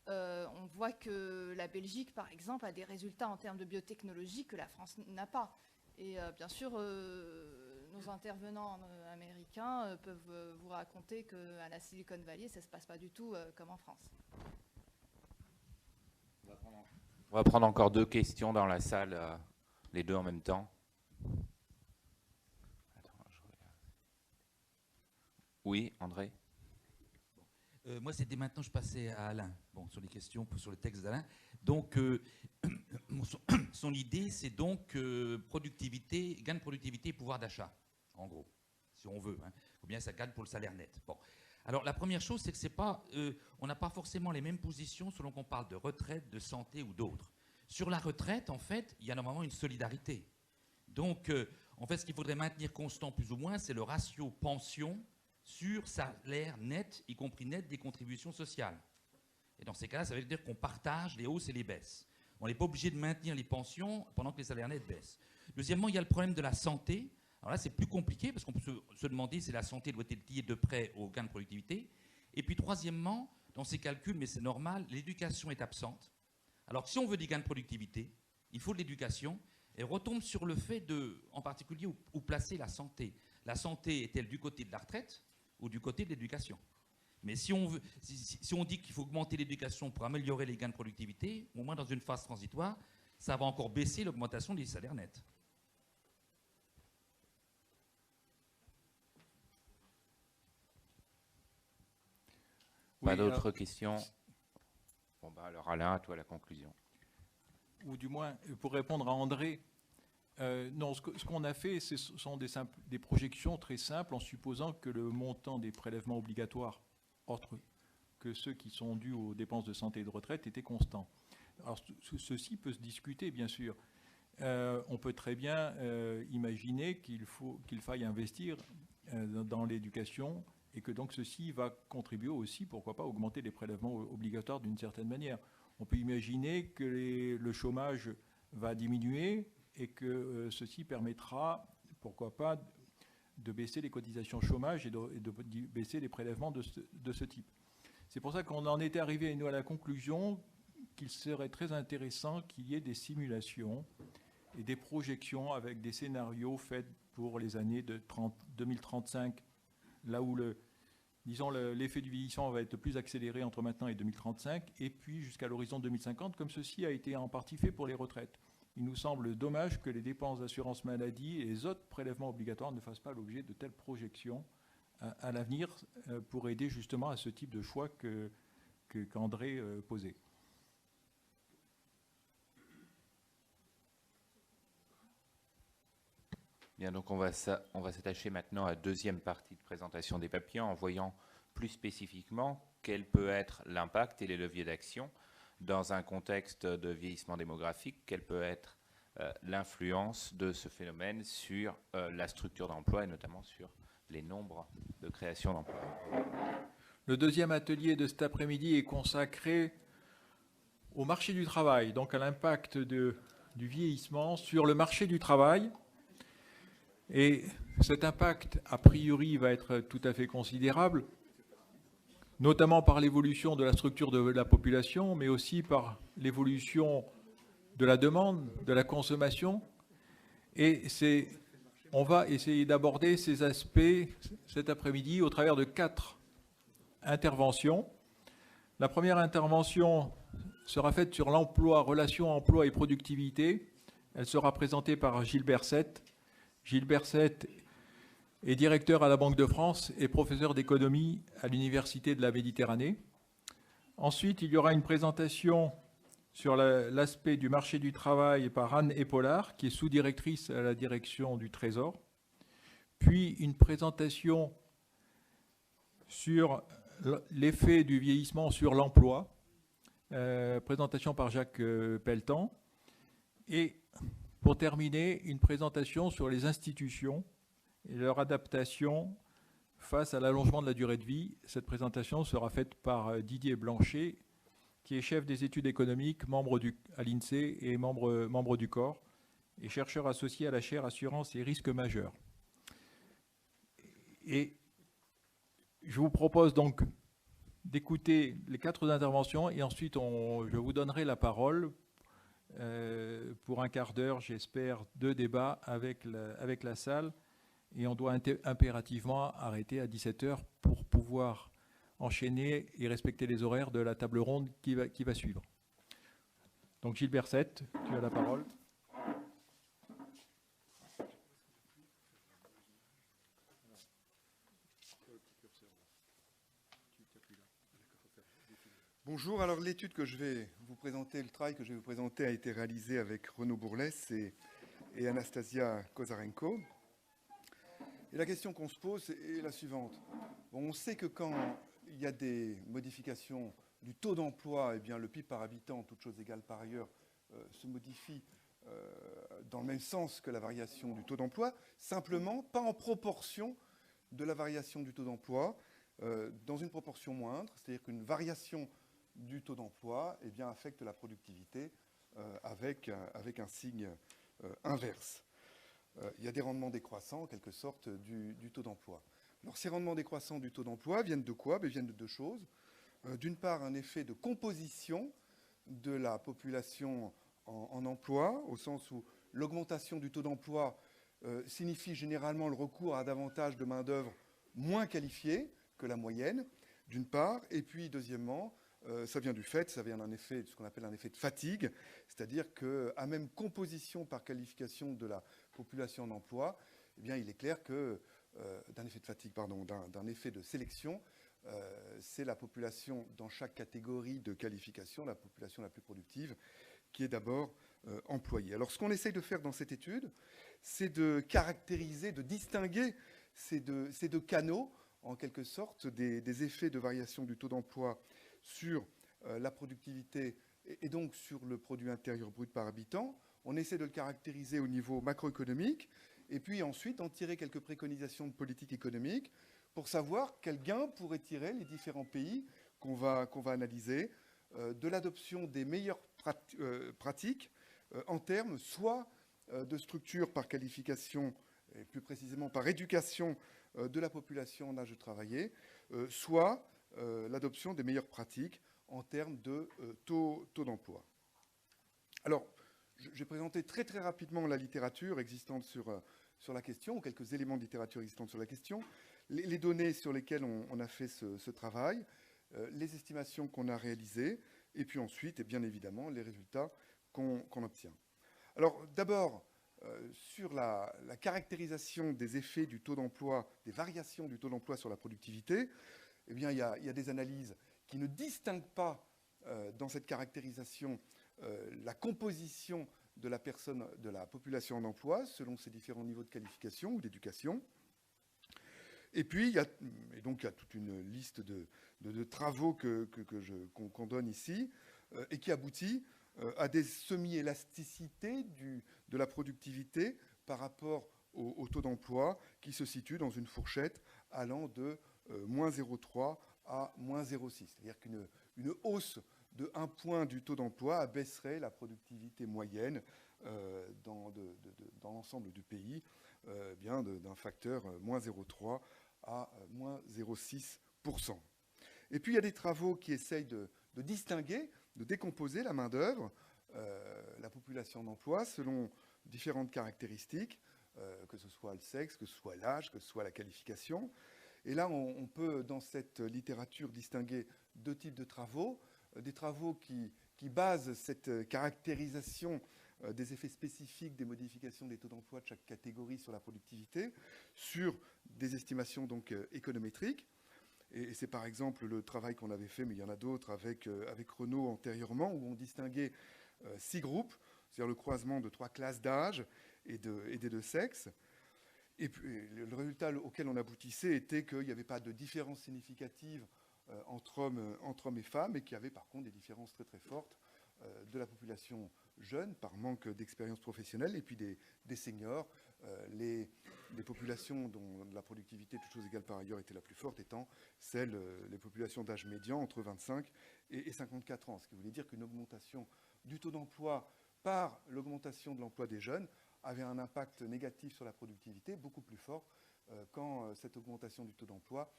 On voit que la Belgique, par exemple, a des résultats en termes de biotechnologie que la France n'a pas. Et bien sûr, nos intervenants américains peuvent vous raconter qu'à la Silicon Valley, ça ne se passe pas du tout comme en France. On va prendre encore 2 questions dans la salle, les 2 en même temps. Oui, André? Moi, c'était maintenant, je passais à Alain, sur les questions, sur le texte d'Alain. Donc, son idée, c'est donc gain de productivité et pouvoir d'achat, en gros, si on veut. Ou bien ça gagne pour le salaire net. Bon. Alors, la première chose, c'est que c'est pas, on n'a pas forcément les mêmes positions selon qu'on parle de retraite, de santé ou d'autres. Sur la retraite, en fait, il y a normalement une solidarité. Donc, en fait, ce qu'il faudrait maintenir constant plus ou moins, c'est le ratio pension sur salaire net, y compris net des contributions sociales. Et dans ces cas-là, ça veut dire qu'on partage les hausses et les baisses. On n'est pas obligé de maintenir les pensions pendant que les salaires nets baissent. Deuxièmement, il y a le problème de la santé. Alors là, c'est plus compliqué parce qu'on peut se demander si la santé doit être liée de près au gain de productivité. Et puis troisièmement, dans ces calculs, mais c'est normal, l'éducation est absente. Alors si on veut des gains de productivité, il faut de l'éducation. Et on retombe sur le fait en particulier, où placer la santé. La santé est-elle du côté de la retraite ou du côté de l'éducation? Mais si on dit qu'il faut augmenter l'éducation pour améliorer les gains de productivité, au moins dans une phase transitoire, ça va encore baisser l'augmentation des salaires nets. Pas d'autres questions? Bon, alors Alain, à toi la conclusion. Ou du moins, pour répondre à André, non, ce qu'on a fait, ce sont des projections très simples en supposant que le montant des prélèvements obligatoires, autres que ceux qui sont dus aux dépenses de santé et de retraite, était constant. Alors, ceci peut se discuter, bien sûr. On peut très bien imaginer qu'il faille investir dans l'éducation et que donc ceci va contribuer aussi, pourquoi pas, à augmenter les prélèvements obligatoires d'une certaine manière. On peut imaginer que le chômage va diminuer et que ceci permettra, pourquoi pas, de baisser les cotisations chômage et de baisser les prélèvements de ce type. C'est pour ça qu'on en était arrivé, nous, à la conclusion qu'il serait très intéressant qu'il y ait des simulations et des projections avec des scénarios faits pour les années de 2035, là où l'effet du vieillissement va être plus accéléré entre maintenant et 2035, et puis jusqu'à l'horizon 2050, comme ceci a été en partie fait pour les retraites. il nous semble dommage que les dépenses d'assurance maladie et les autres prélèvements obligatoires ne fassent pas l'objet de telles projections à l'avenir pour aider justement à ce type de choix qu'André posait. Bien, donc on va s'attacher maintenant à la deuxième partie de présentation des papiers en voyant plus spécifiquement quel peut être l'impact et les leviers d'action dans un contexte de vieillissement démographique, quelle peut être l'influence de ce phénomène sur la structure d'emploi et notamment sur les nombres de création d'emplois. Le deuxième atelier de cet après-midi est consacré au marché du travail, donc à l'impact du vieillissement sur le marché du travail. Et cet impact, a priori, va être tout à fait considérable, notamment par l'évolution de la structure de la population, mais aussi par l'évolution de la demande, de la consommation. Et on va essayer d'aborder ces aspects cet après-midi au travers de 4 interventions. La première intervention sera faite sur l'emploi, relations emploi et productivité. Elle sera présentée par Gilles Berset. Gilles Berset est directeur à la Banque de France et professeur d'économie à l'Université de la Méditerranée. Ensuite, il y aura une présentation sur l'aspect du marché du travail par Anne Épaulard, qui est sous-directrice à la direction du Trésor. Puis une présentation sur l'effet du vieillissement sur l'emploi, présentation par Jacques Pelletan. Et pour terminer, une présentation sur les institutions et leur adaptation face à l'allongement de la durée de vie. Cette présentation sera faite par Didier Blanchet, qui est chef des études économiques, membre à l'INSEE et membre du corps, et chercheur associé à la chaire Assurance et risques majeurs. Et je vous propose donc d'écouter les 4 interventions et ensuite je vous donnerai la parole pour un quart d'heure, j'espère, de débat avec la salle. Et on doit impérativement arrêter à 17h pour pouvoir enchaîner et respecter les horaires de la table ronde qui va suivre. Donc Gilles Berset, tu as la parole. Bonjour, alors l'étude que je vais vous présenter, le travail que je vais vous présenter a été réalisé avec Renaud Bourlès et Anastasia Kozarenko. Et la question qu'on se pose est la suivante. Bon, on sait que quand il y a des modifications du taux d'emploi, eh bien le PIB par habitant, toutes choses égales par ailleurs, se modifie dans le même sens que la variation du taux d'emploi, simplement pas en proportion de la variation du taux d'emploi, dans une proportion moindre, c'est-à-dire qu'une variation du taux d'emploi eh bien, affecte la productivité avec un signe inverse. Il y a des rendements décroissants, en quelque sorte, du taux d'emploi. Alors, ces rendements décroissants du taux d'emploi viennent de quoi? Ils viennent de 2 choses. D'une part, un effet de composition de la population en emploi, au sens où l'augmentation du taux d'emploi signifie généralement le recours à davantage de main-d'œuvre moins qualifiée que la moyenne, d'une part. Et puis, deuxièmement, ça vient d'un effet, ce qu'on appelle un effet de fatigue, c'est-à-dire qu'à même composition par qualification de la population en emploi, eh bien, il est clair que d'un effet de fatigue, pardon, d'un effet de sélection, c'est la population dans chaque catégorie de qualification, la population la plus productive, qui est d'abord employée. Alors, ce qu'on essaye de faire dans cette étude, c'est de caractériser, de distinguer ces deux canaux, en quelque sorte, des effets de variation du taux d'emploi sur la productivité et donc sur le produit intérieur brut par habitant. On essaie de le caractériser au niveau macroéconomique et puis ensuite en tirer quelques préconisations de politique économique pour savoir quel gain pourraient tirer les différents pays qu'on va analyser de l'adoption des meilleures pratiques en termes soit de structure par qualification et plus précisément par éducation de la population en âge de travailler, soit l'adoption des meilleures pratiques en termes de taux d'emploi. Alors, je vais présenter très très rapidement la littérature existante sur la question, ou quelques éléments de littérature existante sur la question, les données sur lesquelles on a fait ce travail, les estimations qu'on a réalisées, et puis ensuite, et bien évidemment, les résultats qu'on obtient. Alors d'abord, sur la caractérisation des effets du taux d'emploi, des variations du taux d'emploi sur la productivité, eh bien, il y a des analyses qui ne distinguent pas dans cette caractérisation la composition de la personne, de la population en emploi selon ses différents niveaux de qualification ou d'éducation. Et puis, il y a toute une liste de travaux qu'on donne ici et qui aboutit à des semi-élasticités de la productivité par rapport au taux d'emploi qui se situe dans une fourchette allant de moins 0,3 à moins 0,6. C'est-à-dire qu'une hausse de 1 point du taux d'emploi abaisserait la productivité moyenne dans l'ensemble du pays d'un facteur moins 0,3 à moins 0,6%. Et puis il y a des travaux qui essayent de distinguer, de décomposer la main-d'œuvre, la population d'emploi, selon différentes caractéristiques, que ce soit le sexe, que ce soit l'âge, que ce soit la qualification. Et là, on peut, dans cette littérature, distinguer 2 types de travaux. Des travaux qui basent cette caractérisation des effets spécifiques des modifications des taux d'emploi de chaque catégorie sur la productivité, sur des estimations donc économétriques. Et c'est par exemple le travail qu'on avait fait, mais il y en a d'autres avec Renaud antérieurement, où on distinguait 6 groupes, c'est-à-dire le croisement de 3 classes d'âge et des 2 sexes. Et puis, le résultat auquel on aboutissait était qu'il n'y avait pas de différence significative entre hommes et femmes, et qu'il y avait par contre des différences très très fortes de la population jeune par manque d'expérience professionnelle, et puis des seniors, les populations dont la productivité, toutes choses égales par ailleurs, était la plus forte, étant les populations d'âge médian entre 25 et 54 ans. Ce qui voulait dire qu'une augmentation du taux d'emploi par l'augmentation de l'emploi des jeunes avait un impact négatif sur la productivité beaucoup plus fort quand cette augmentation du taux d'emploi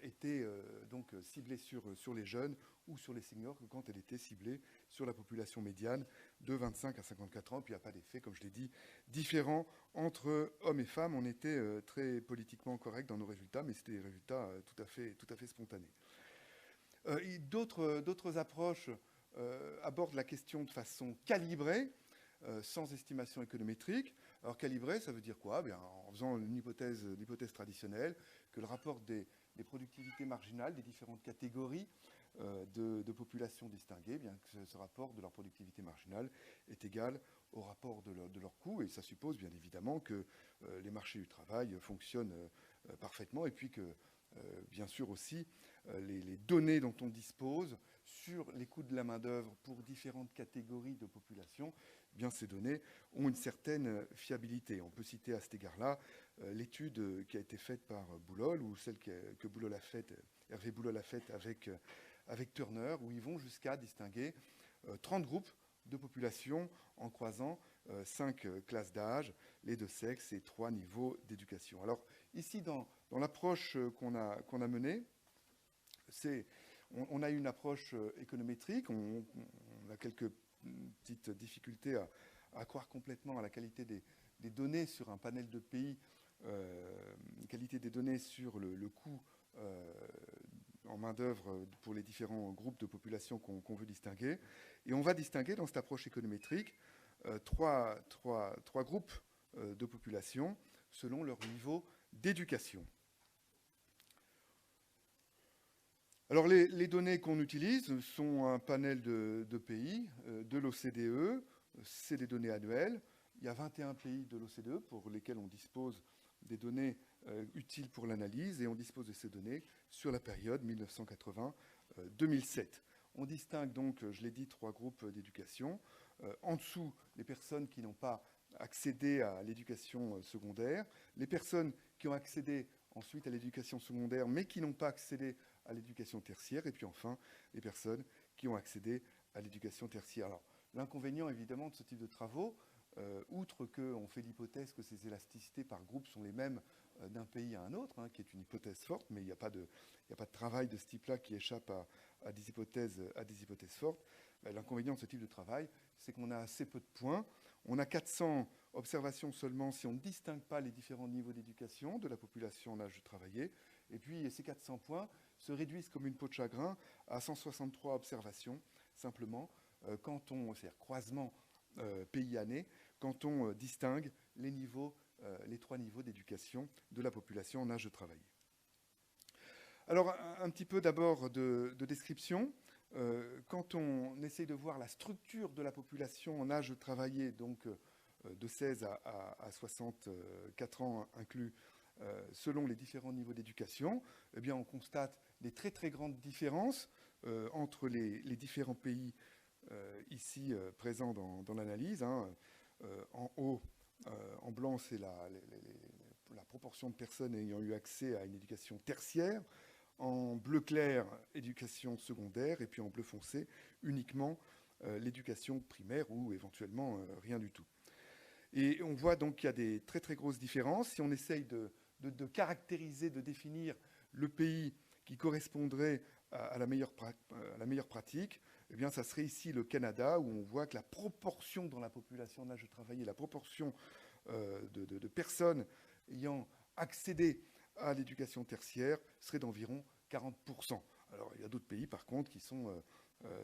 était donc ciblée sur les jeunes ou sur les seniors que quand elle était ciblée sur la population médiane de 25 à 54 ans. Puis il n'y a pas d'effet, comme je l'ai dit, différent entre hommes et femmes. On était très politiquement correct dans nos résultats, mais c'était des résultats tout à fait spontanés. D'autres approches abordent la question de façon calibrée, sans estimation économétrique. Alors calibré, ça veut dire quoi? Bien, en faisant l'hypothèse traditionnelle que le rapport des productivités marginales des différentes catégories de populations distinguées, bien que ce rapport de leur productivité marginale est égal au rapport de leur coût, et ça suppose bien évidemment que les marchés du travail fonctionnent parfaitement, et puis que bien sûr aussi les données dont on dispose sur les coûts de la main-d'œuvre pour différentes catégories de population, eh bien ces données ont une certaine fiabilité. On peut citer à cet égard-là l'étude qui a été faite par Boulol, ou celle que Boulol a faite, Hervé Boulol a faite avec Turner, où ils vont jusqu'à distinguer 30 groupes de population en croisant 5 classes d'âge, les 2 sexes et 3 niveaux d'éducation. Alors ici, dans l'approche qu'on a menée, on a une approche économétrique, on a quelques petites difficultés à croire complètement à la qualité des données sur un panel de pays, qualité des données sur le coût en main-d'œuvre pour les différents groupes de population qu'on veut distinguer. Et on va distinguer dans cette approche économétrique trois groupes de population selon leur niveau d'éducation. Alors les données qu'on utilise sont un panel de pays de l'OCDE, c'est des données annuelles. Il y a 21 pays de l'OCDE pour lesquels on dispose des données utiles pour l'analyse, et on dispose de ces données sur la période 1980-2007. On distingue donc, je l'ai dit, 3 groupes d'éducation. En dessous, les personnes qui n'ont pas accédé à l'éducation secondaire, les personnes qui ont accédé ensuite à l'éducation secondaire mais qui n'ont pas accédé à l'éducation tertiaire, et puis enfin les personnes qui ont accédé à l'éducation tertiaire. Alors l'inconvénient évidemment de ce type de travaux, outre qu'on fait l'hypothèse que ces élasticités par groupe sont les mêmes d'un pays à un autre, qui est une hypothèse forte, mais il n'y a pas de travail de ce type-là qui échappe à des hypothèses fortes. L'inconvénient de ce type de travail, c'est qu'on a assez peu de points. On a 400 observations seulement si on ne distingue pas les différents niveaux d'éducation de la population en âge de travailler. Et puis ces 400 points se réduisent comme une peau de chagrin à 163 observations, simplement, c'est-à-dire croisement PIA-né quand on distingue les 3 niveaux d'éducation de la population en âge de travailler. Alors, un petit peu d'abord de description. Quand on essaye de voir la structure de la population en âge de travailler, donc de 16 à 64 ans inclus, selon les différents niveaux d'éducation, eh bien, on constate des très très grandes différences entre les différents pays ici présents dans l'analyse. En haut, en blanc, c'est la proportion de personnes ayant eu accès à une éducation tertiaire. En bleu clair, éducation secondaire. Et puis en bleu foncé, uniquement l'éducation primaire ou éventuellement rien du tout. Et on voit donc qu'il y a des très très grosses différences. Si on essaye de caractériser, de définir le pays qui correspondrait à la meilleure pratique, eh bien, ça serait ici le Canada, où on voit que la proportion dans la population en âge de travailler, la proportion de personnes ayant accédé à l'éducation tertiaire serait d'environ 40%. Alors, il y a d'autres pays, par contre, qui sont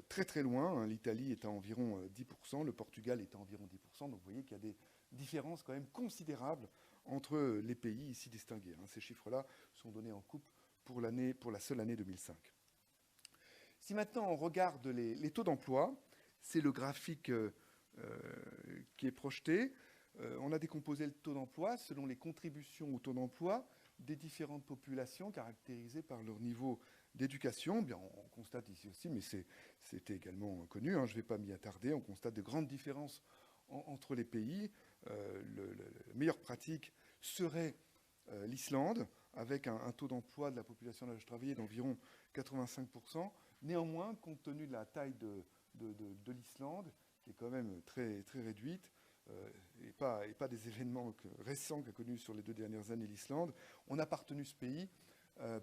très très loin. L'Italie est à environ 10%, le Portugal est à environ 10%. Donc, vous voyez qu'il y a des différences quand même considérables entre les pays ici distingués. Ces chiffres-là sont donnés en coupe pour la seule année 2005. Si maintenant on regarde les taux d'emploi, c'est le graphique qui est projeté. On a décomposé le taux d'emploi selon les contributions au taux d'emploi des différentes populations caractérisées par leur niveau d'éducation. Bien, on constate ici aussi, mais c'était également connu, je ne vais pas m'y attarder, on constate de grandes différences entre les pays. La meilleure pratique serait l'Islande, avec un taux d'emploi de la population d'âge de travailler d'environ 85%. Néanmoins, compte tenu de la taille de l'Islande, qui est quand même très, très réduite, et pas des événements récents qu'a connus sur les 2 dernières années l'Islande, on a pas retenu ce pays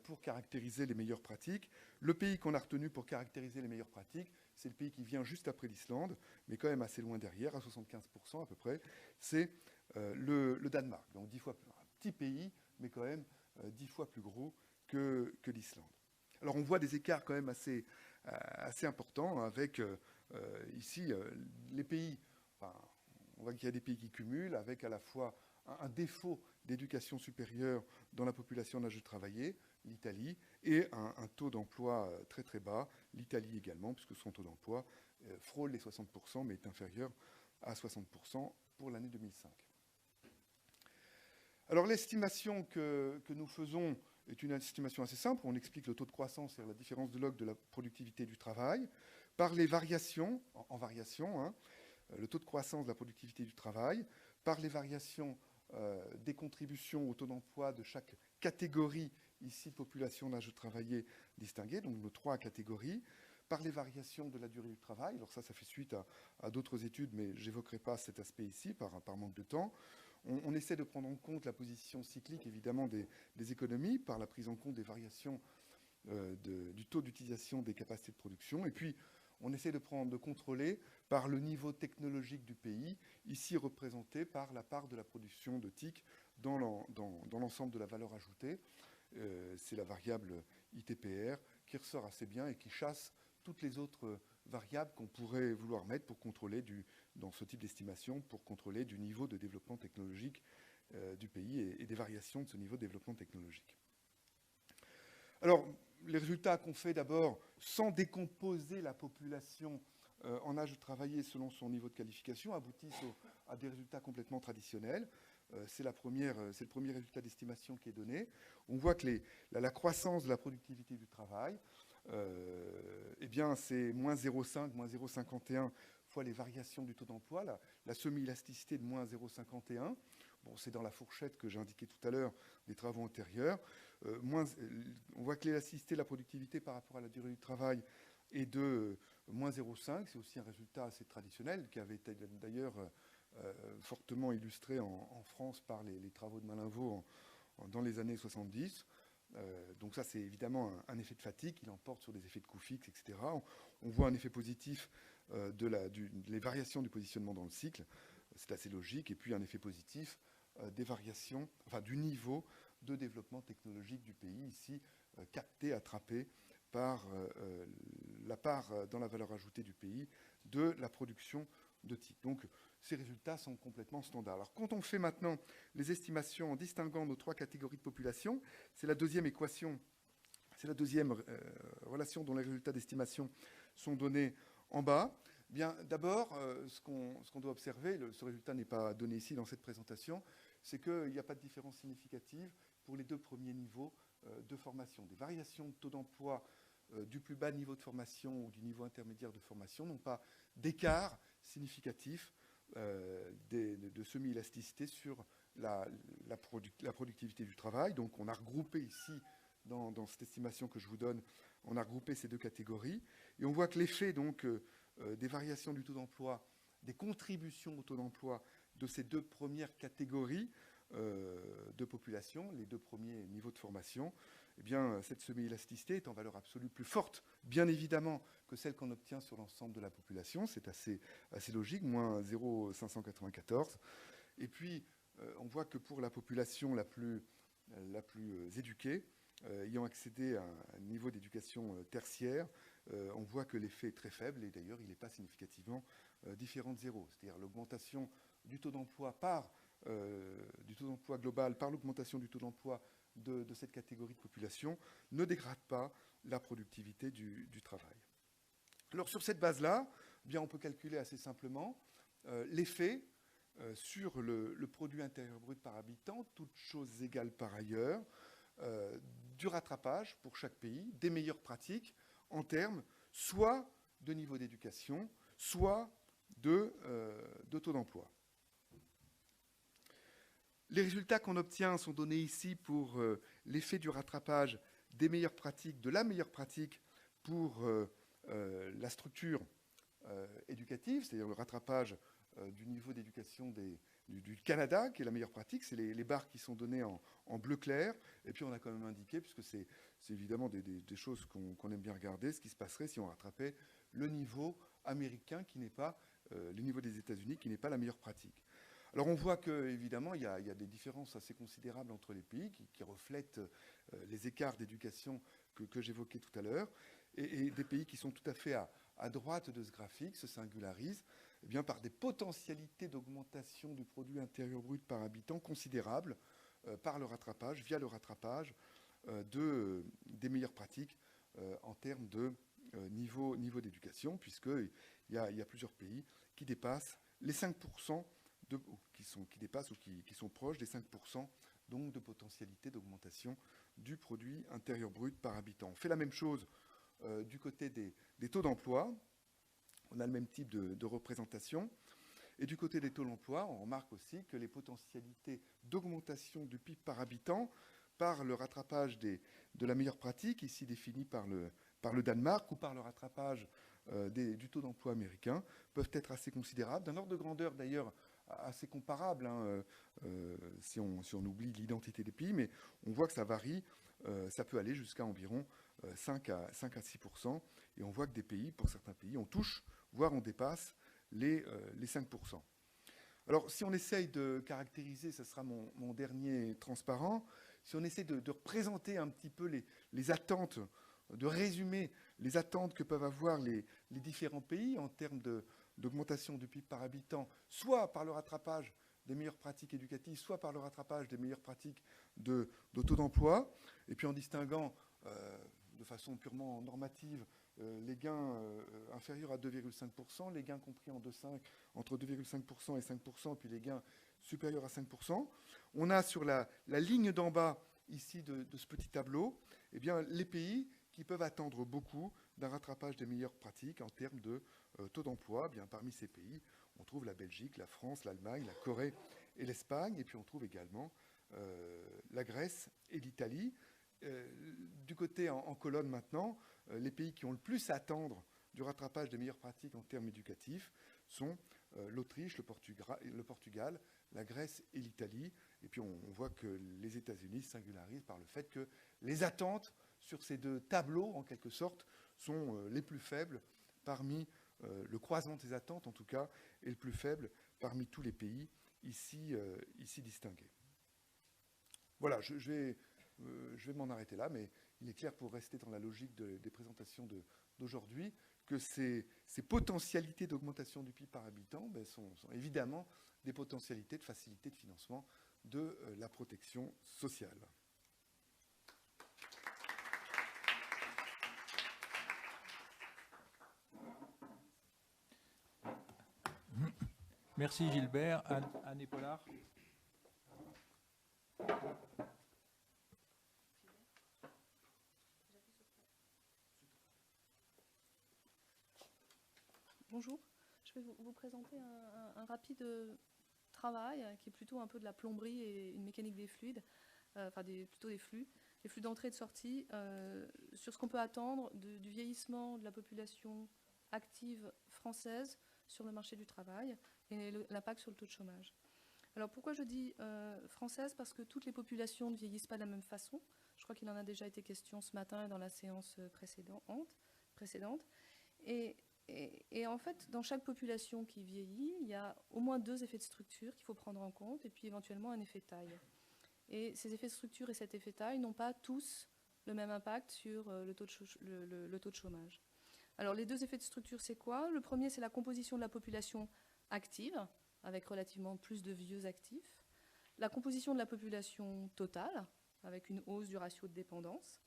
pour caractériser les meilleures pratiques. Le pays qu'on a retenu pour caractériser les meilleures pratiques, c'est le pays qui vient juste après l'Islande, mais quand même assez loin derrière, à 75% à peu près, c'est le Danemark. Donc 10 fois plus, un petit pays, mais quand même 10 fois plus gros que l'Islande. Alors on voit des écarts quand même assez importants avec ici les pays. On voit qu'il y a des pays qui cumulent avec à la fois un défaut d'éducation supérieure dans la population en âge de travailler, l'Italie, et un taux d'emploi très très bas, l'Italie également, puisque son taux d'emploi frôle les 60%, mais est inférieur à 60% pour l'année 2005. Alors l'estimation que nous faisons est une estimation assez simple. On explique le taux de croissance, c'est-à-dire la différence de log de la productivité du travail, par les variations, en variation, le taux de croissance de la productivité du travail, par les variations des contributions au taux d'emploi de chaque catégorie, ici de population d'âge de travailler distinguée, donc nos 3 catégories, par les variations de la durée du travail. Alors ça fait suite à d'autres études, mais je n'évoquerai pas cet aspect ici par manque de temps. On essaie de prendre en compte la position cyclique, évidemment, des économies, par la prise en compte des variations du taux d'utilisation des capacités de production. Et puis, on essaie de contrôler par le niveau technologique du pays, ici représenté par la part de la production de TIC dans l'ensemble de la valeur ajoutée. C'est la variable ITPR qui ressort assez bien et qui chasse toutes les autres variables qu'on pourrait vouloir mettre pour contrôler, dans ce type d'estimation, pour contrôler du niveau de développement technologique du pays et des variations de ce niveau de développement technologique. Alors, les résultats qu'on fait d'abord, sans décomposer la population en âge de travailler selon son niveau de qualification, aboutissent à des résultats complètement traditionnels. C'est le premier résultat d'estimation qui est donné. On voit que la croissance de la productivité du travail, eh bien, c'est moins 0,5, moins 0,51 fois les variations du taux d'emploi, la semi-élasticité de moins 0,51. Bon, c'est dans la fourchette que j'ai indiquée tout à l'heure des travaux antérieurs. On voit que l'élasticité de la productivité par rapport à la durée du travail est de moins 0,5. C'est aussi un résultat assez traditionnel qui avait été d'ailleurs fortement illustré en France par les travaux de Malinvaud dans les années 70. Donc ça, c'est évidemment un effet de fatigue qui l'emporte sur des effets de coût fixe, etc. On voit un effet positif des variations du positionnement dans le cycle. C'est assez logique. Et puis un effet positif des variations, du niveau de développement technologique du pays, ici capté, attrapé par la part dans la valeur ajoutée du pays de la production de type. Donc, ces résultats sont complètement standards. Alors, quand on fait maintenant les estimations en distinguant nos 3 catégories de population, c'est la deuxième équation, c'est la deuxième relation dont les résultats d'estimation sont donnés en bas. Bien, d'abord, ce qu'on doit observer, ce résultat n'est pas donné ici dans cette présentation, c'est qu'il n'y a pas de différence significative pour les 2 premiers niveaux de formation. Des variations de taux d'emploi du plus bas niveau de formation ou du niveau intermédiaire de formation n'ont pas d'écart significatif de semi-élasticité sur la productivité du travail. Donc on a regroupé ici, dans cette estimation que je vous donne, on a regroupé ces 2 catégories. Et on voit que l'effet donc des variations du taux d'emploi, des contributions au taux d'emploi de ces 2 premières catégories de population, les 2 premiers niveaux de formation, eh bien, cette semi-élasticité est en valeur absolue plus forte, bien évidemment, que celle qu'on obtient sur l'ensemble de la population. C'est assez logique, moins 0,594. Et puis, on voit que pour la population la plus éduquée, ayant accédé à un niveau d'éducation tertiaire, on voit que l'effet est très faible, et d'ailleurs, il n'est pas significativement différent de zéro. C'est-à-dire l'augmentation du taux d'emploi du taux d'emploi global par l'augmentation du taux d'emploi de cette catégorie de population ne dégrade pas la productivité du travail. Alors sur cette base-là, eh bien, on peut calculer assez simplement l'effet sur le produit intérieur brut par habitant, toutes choses égales par ailleurs, du rattrapage pour chaque pays, des meilleures pratiques en termes soit de niveau d'éducation, soit de taux d'emploi. Les résultats qu'on obtient sont donnés ici pour l'effet du rattrapage des meilleures pratiques, de la meilleure pratique pour la structure éducative, c'est-à-dire le rattrapage du niveau d'éducation du Canada, qui est la meilleure pratique. C'est les barres qui sont données en bleu clair. Et puis on a quand même indiqué, puisque c'est évidemment des choses qu'on aime bien regarder, ce qui se passerait si on rattrapait le niveau américain, qui n'est pas le niveau des États-Unis, qui n'est pas la meilleure pratique. Alors on voit qu'évidemment, il y a des différences assez considérables entre les pays qui reflètent les écarts d'éducation que j'évoquais tout à l'heure, et des pays qui sont tout à fait à droite de ce graphique se singularisent eh bien, par des potentialités d'augmentation du produit intérieur brut par habitant considérables par le rattrapage, via le rattrapage des meilleures pratiques en termes de niveau d'éducation, puisqu'il y a plusieurs pays qui dépassent les 5%, qui sont proches des 5% donc de potentialité d'augmentation du produit intérieur brut par habitant. On fait la même chose du côté des taux d'emploi. On a le même type de représentation. Et du côté des taux d'emploi, on remarque aussi que les potentialités d'augmentation du PIB par habitant par le rattrapage de la meilleure pratique, ici définie par le Danemark, ou par le rattrapage du taux d'emploi américain, peuvent être assez considérables, d'un ordre de grandeur d'ailleurs assez comparable, si on oublie l'identité des pays, mais on voit que ça varie, ça peut aller jusqu'à environ 5 à 6%, et on voit que pour certains pays, on touche, voire on dépasse les 5%. Alors, si on essaye de caractériser, ce sera mon dernier transparent, si on essaie de représenter un petit peu les attentes, de résumer les attentes que peuvent avoir les différents pays en termes d'augmentation du PIB par habitant, soit par le rattrapage des meilleures pratiques éducatives, soit par le rattrapage des meilleures pratiques de taux d'emploi, et puis en distinguant de façon purement normative les gains inférieurs à 2,5%, les gains compris entre 2,5% et 5%, puis les gains supérieurs à 5%. On a sur la ligne d'en bas, ici, de ce petit tableau, eh bien, les pays qui peuvent attendre beaucoup d'un rattrapage des meilleures pratiques en termes de taux d'emploi. Bien, parmi ces pays, on trouve la Belgique, la France, l'Allemagne, la Corée et l'Espagne, et puis on trouve également la Grèce et l'Italie. Du côté en colonne maintenant, les pays qui ont le plus à attendre du rattrapage des meilleures pratiques en termes éducatifs sont l'Autriche, le Portugal, la Grèce et l'Italie. Et puis on voit que les États-Unis singularisent par le fait que les attentes sur ces 2 tableaux, en quelque sorte, sont les plus faibles parmi le croisement des attentes, en tout cas, est le plus faible parmi tous les pays ici distingués. Voilà, je vais m'en arrêter là, mais il est clair, pour rester dans la logique des présentations d'aujourd'hui, que ces potentialités d'augmentation du PIB par habitant sont évidemment des potentialités de facilité de financement de la protection sociale. Merci Gilbert. Anne Pollard. Bonjour, je vais vous présenter un rapide travail qui est plutôt un peu de la plomberie et une mécanique des fluides, plutôt des flux d'entrée et de sortie, sur ce qu'on peut attendre du vieillissement de la population active française sur le marché du travail et l'impact sur le taux de chômage. Alors pourquoi je dis française? Parce que toutes les populations ne vieillissent pas de la même façon. Je crois qu'il en a déjà été question ce matin dans la séance précédente. Et en fait, dans chaque population qui vieillit, il y a au moins 2 effets de structure qu'il faut prendre en compte, et puis éventuellement un effet taille. Et ces effets de structure et cet effet taille n'ont pas tous le même impact sur le taux de chômage. Alors les 2 effets de structure, c'est quoi? Le premier, c'est la composition de la population active, avec relativement plus de vieux actifs. La composition de la population totale, avec une hausse du ratio de dépendance.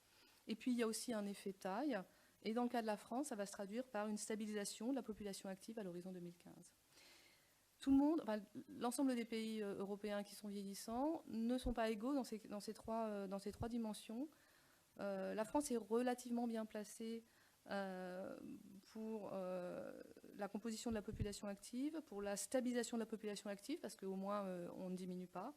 Et puis il y a aussi un effet taille. Et dans le cas de la France, ça va se traduire par une stabilisation de la population active à l'horizon 2015. L'ensemble des pays européens qui sont vieillissants ne sont pas égaux dans ces trois dimensions. La France est relativement bien placée pour la composition de la population active, pour la stabilisation de la population active, parce qu'au moins on ne diminue pas.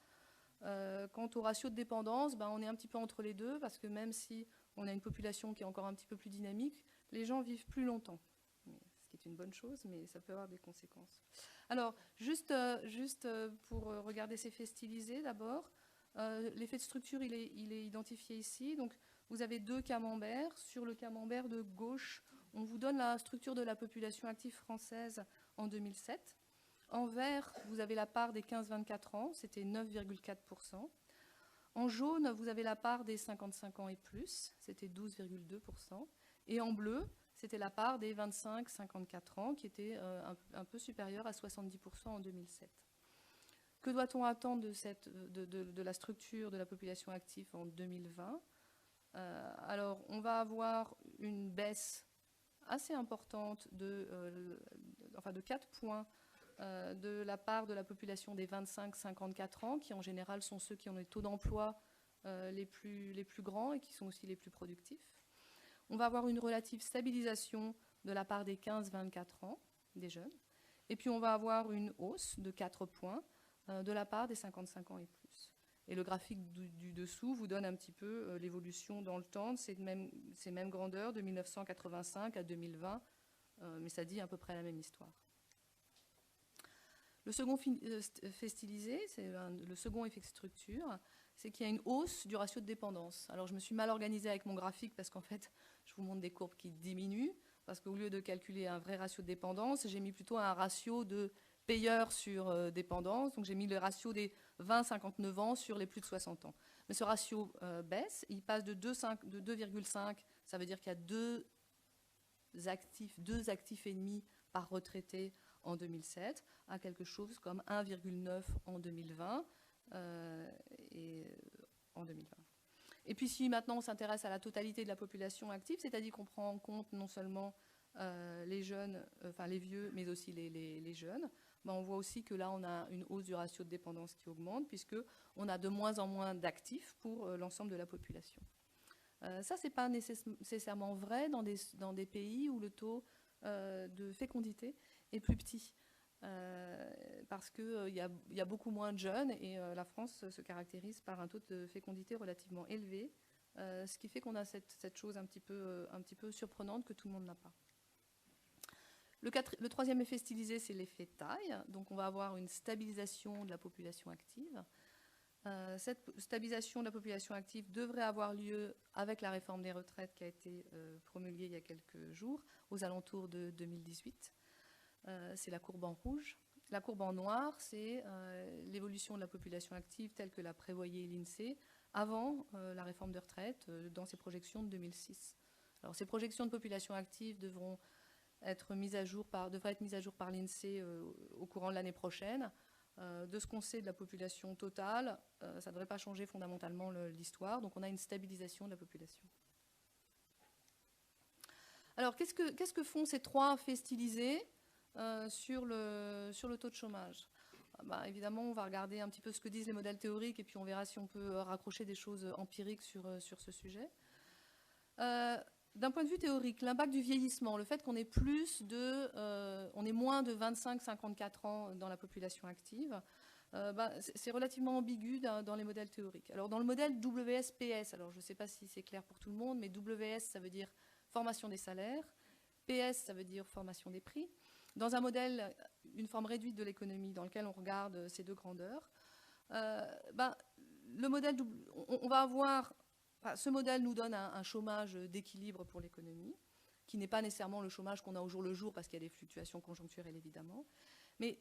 Quant au ratio de dépendance, on est un petit peu entre les deux, parce que même si on a une population qui est encore un petit peu plus dynamique, les gens vivent plus longtemps. Ce qui est une bonne chose, mais ça peut avoir des conséquences. Alors, juste pour regarder ces faits stylisés d'abord, l'effet de structure, il est identifié ici. Donc, vous avez 2 camemberts. Sur le camembert de gauche, on vous donne la structure de la population active française en 2007. En vert, vous avez la part des 15-24 ans, c'était 9,4%. En jaune, vous avez la part des 55 ans et plus, c'était 12,2%. Et en bleu, c'était la part des 25-54 ans, qui était un peu supérieure à 70% en 2007. Que doit-on attendre de la structure de la population active en 2020 ? Alors, on va avoir une baisse assez importante de 4 points de la part de la population des 25-54 ans, qui en général sont ceux qui ont les taux d'emploi les plus grands et qui sont aussi les plus productifs. On va avoir une relative stabilisation de la part des 15-24 ans, des jeunes. Et puis on va avoir une hausse de 4 points de la part des 55 ans et plus. Et le graphique du dessous vous donne un petit peu l'évolution dans le temps de ces mêmes grandeurs de 1985 à 2020, mais ça dit à peu près la même histoire. Le second fait stylisé, c'est le second effet de structure, c'est qu'il y a une hausse du ratio de dépendance. Alors je me suis mal organisée avec mon graphique parce qu'en fait, je vous montre des courbes qui diminuent, parce qu'au lieu de calculer un vrai ratio de dépendance, j'ai mis plutôt un ratio de payeurs sur dépendance. Donc j'ai mis le ratio des 20-59 ans sur les plus de 60 ans. Mais ce ratio baisse, il passe de 2,5, ça veut dire qu'il y a 2 actifs et demi par retraité en 2007, à quelque chose comme 1,9 en 2020 et en 2020. Et puis si maintenant on s'intéresse à la totalité de la population active, c'est-à-dire qu'on prend en compte non seulement les jeunes, les vieux, mais aussi les jeunes, on voit aussi que là on a une hausse du ratio de dépendance qui augmente, puisqu'on a de moins en moins d'actifs pour l'ensemble de la population. Ça, ce n'est pas nécessairement vrai dans des pays où le taux de fécondité est plus petit, parce qu'il y a beaucoup moins de jeunes et la France se caractérise par un taux de fécondité relativement élevé, ce qui fait qu'on a cette chose un petit peu surprenante que tout le monde n'a pas. Le troisième effet stylisé, c'est l'effet taille. Donc on va avoir une stabilisation de la population active. Cette stabilisation de la population active devrait avoir lieu avec la réforme des retraites qui a été promulguée il y a quelques jours, aux alentours de 2018. C'est la courbe en rouge. La courbe en noir, c'est l'évolution de la population active telle que l'a prévoyée l'INSEE avant la réforme des retraites dans ses projections de 2006. Alors ces projections de population active devront devrait être mise à jour par l'INSEE au courant de l'année prochaine. De ce qu'on sait de la population totale, ça ne devrait pas changer fondamentalement l'histoire, donc on a une stabilisation de la population. Alors, qu'est-ce que font ces 3 faits stylisés sur le taux de chômage? Évidemment, on va regarder un petit peu ce que disent les modèles théoriques et puis on verra si on peut raccrocher des choses empiriques sur ce sujet. D'un point de vue théorique, l'impact du vieillissement, le fait qu'on ait moins de 25-54 ans dans la population active, c'est relativement ambigu dans les modèles théoriques. Alors dans le modèle WSPS, alors je ne sais pas si c'est clair pour tout le monde, mais WS ça veut dire formation des salaires, PS ça veut dire formation des prix. Dans un modèle, une forme réduite de l'économie dans lequel on regarde ces 2 grandeurs, le modèle, on va avoir... ce modèle nous donne un chômage d'équilibre pour l'économie, qui n'est pas nécessairement le chômage qu'on a au jour le jour, parce qu'il y a des fluctuations conjoncturelles, évidemment. Mais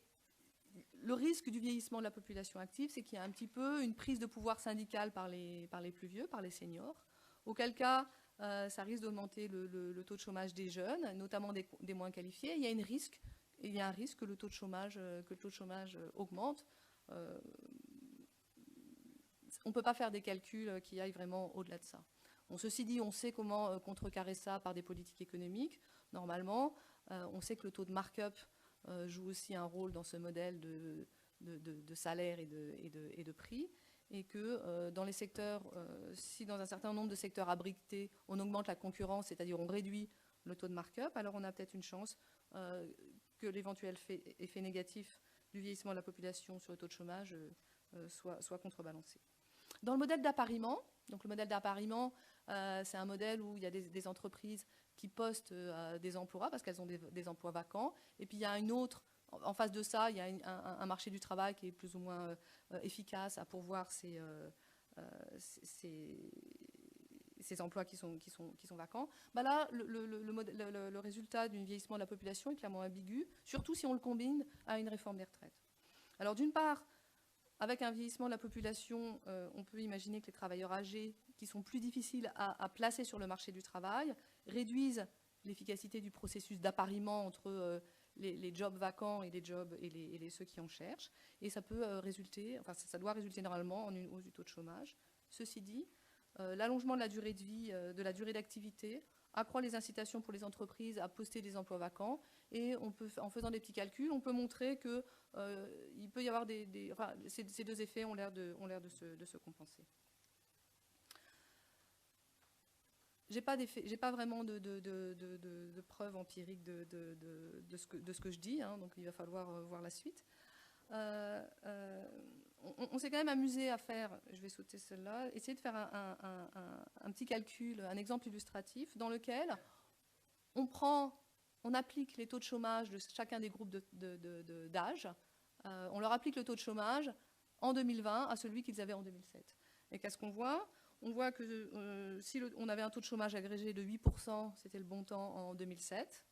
le risque du vieillissement de la population active, c'est qu'il y a un petit peu une prise de pouvoir syndical par les plus vieux, par les seniors, auquel cas, ça risque d'augmenter le taux de chômage des jeunes, notamment des moins qualifiés. Il y a un risque que le taux de chômage augmente. On ne peut pas faire des calculs qui aillent vraiment au-delà de ça. Ceci dit, on sait comment contrecarrer ça par des politiques économiques. Normalement, on sait que le taux de markup joue aussi un rôle dans ce modèle de salaire et de prix, et que dans les secteurs, si dans un certain nombre de secteurs abrités, on augmente la concurrence, c'est-à-dire on réduit le taux de markup, alors on a peut-être une chance que l'éventuel effet négatif du vieillissement de la population sur le taux de chômage soit contrebalancé. Dans le modèle d'appariement, donc le modèle d'appariement, c'est un modèle où il y a des entreprises qui postent des emplois parce qu'elles ont des emplois vacants. Et puis il y a une autre, en face de ça, il y a un marché du travail qui est plus ou moins efficace à pourvoir ces emplois qui sont vacants. Là, le résultat d'un vieillissement de la population est clairement ambigu, surtout si on le combine à une réforme des retraites. Alors d'une part, avec un vieillissement de la population, on peut imaginer que les travailleurs âgés, qui sont plus difficiles à placer sur le marché du travail, réduisent l'efficacité du processus d'appariement entre les jobs vacants et ceux qui en cherchent. Et ça peut résulter, enfin ça doit résulter normalement en une hausse du taux de chômage. Ceci dit, l'allongement de la durée de vie, de la durée d'activité, accroît les incitations pour les entreprises à poster des emplois vacants, et en faisant des petits calculs, on peut montrer que il peut y avoir ces 2 effets ont l'air de se compenser. J'ai pas vraiment de preuves empiriques de ce que je dis, donc il va falloir voir la suite. On s'est quand même amusé à faire, je vais sauter celle-là, essayer de faire un petit calcul, un exemple illustratif dans lequel on applique les taux de chômage de chacun des groupes d'âge, on leur applique le taux de chômage en 2020 à celui qu'ils avaient en 2007. Et qu'est-ce qu'on voit ? On voit que si on avait un taux de chômage agrégé de 8%, c'était le bon temps en 2007,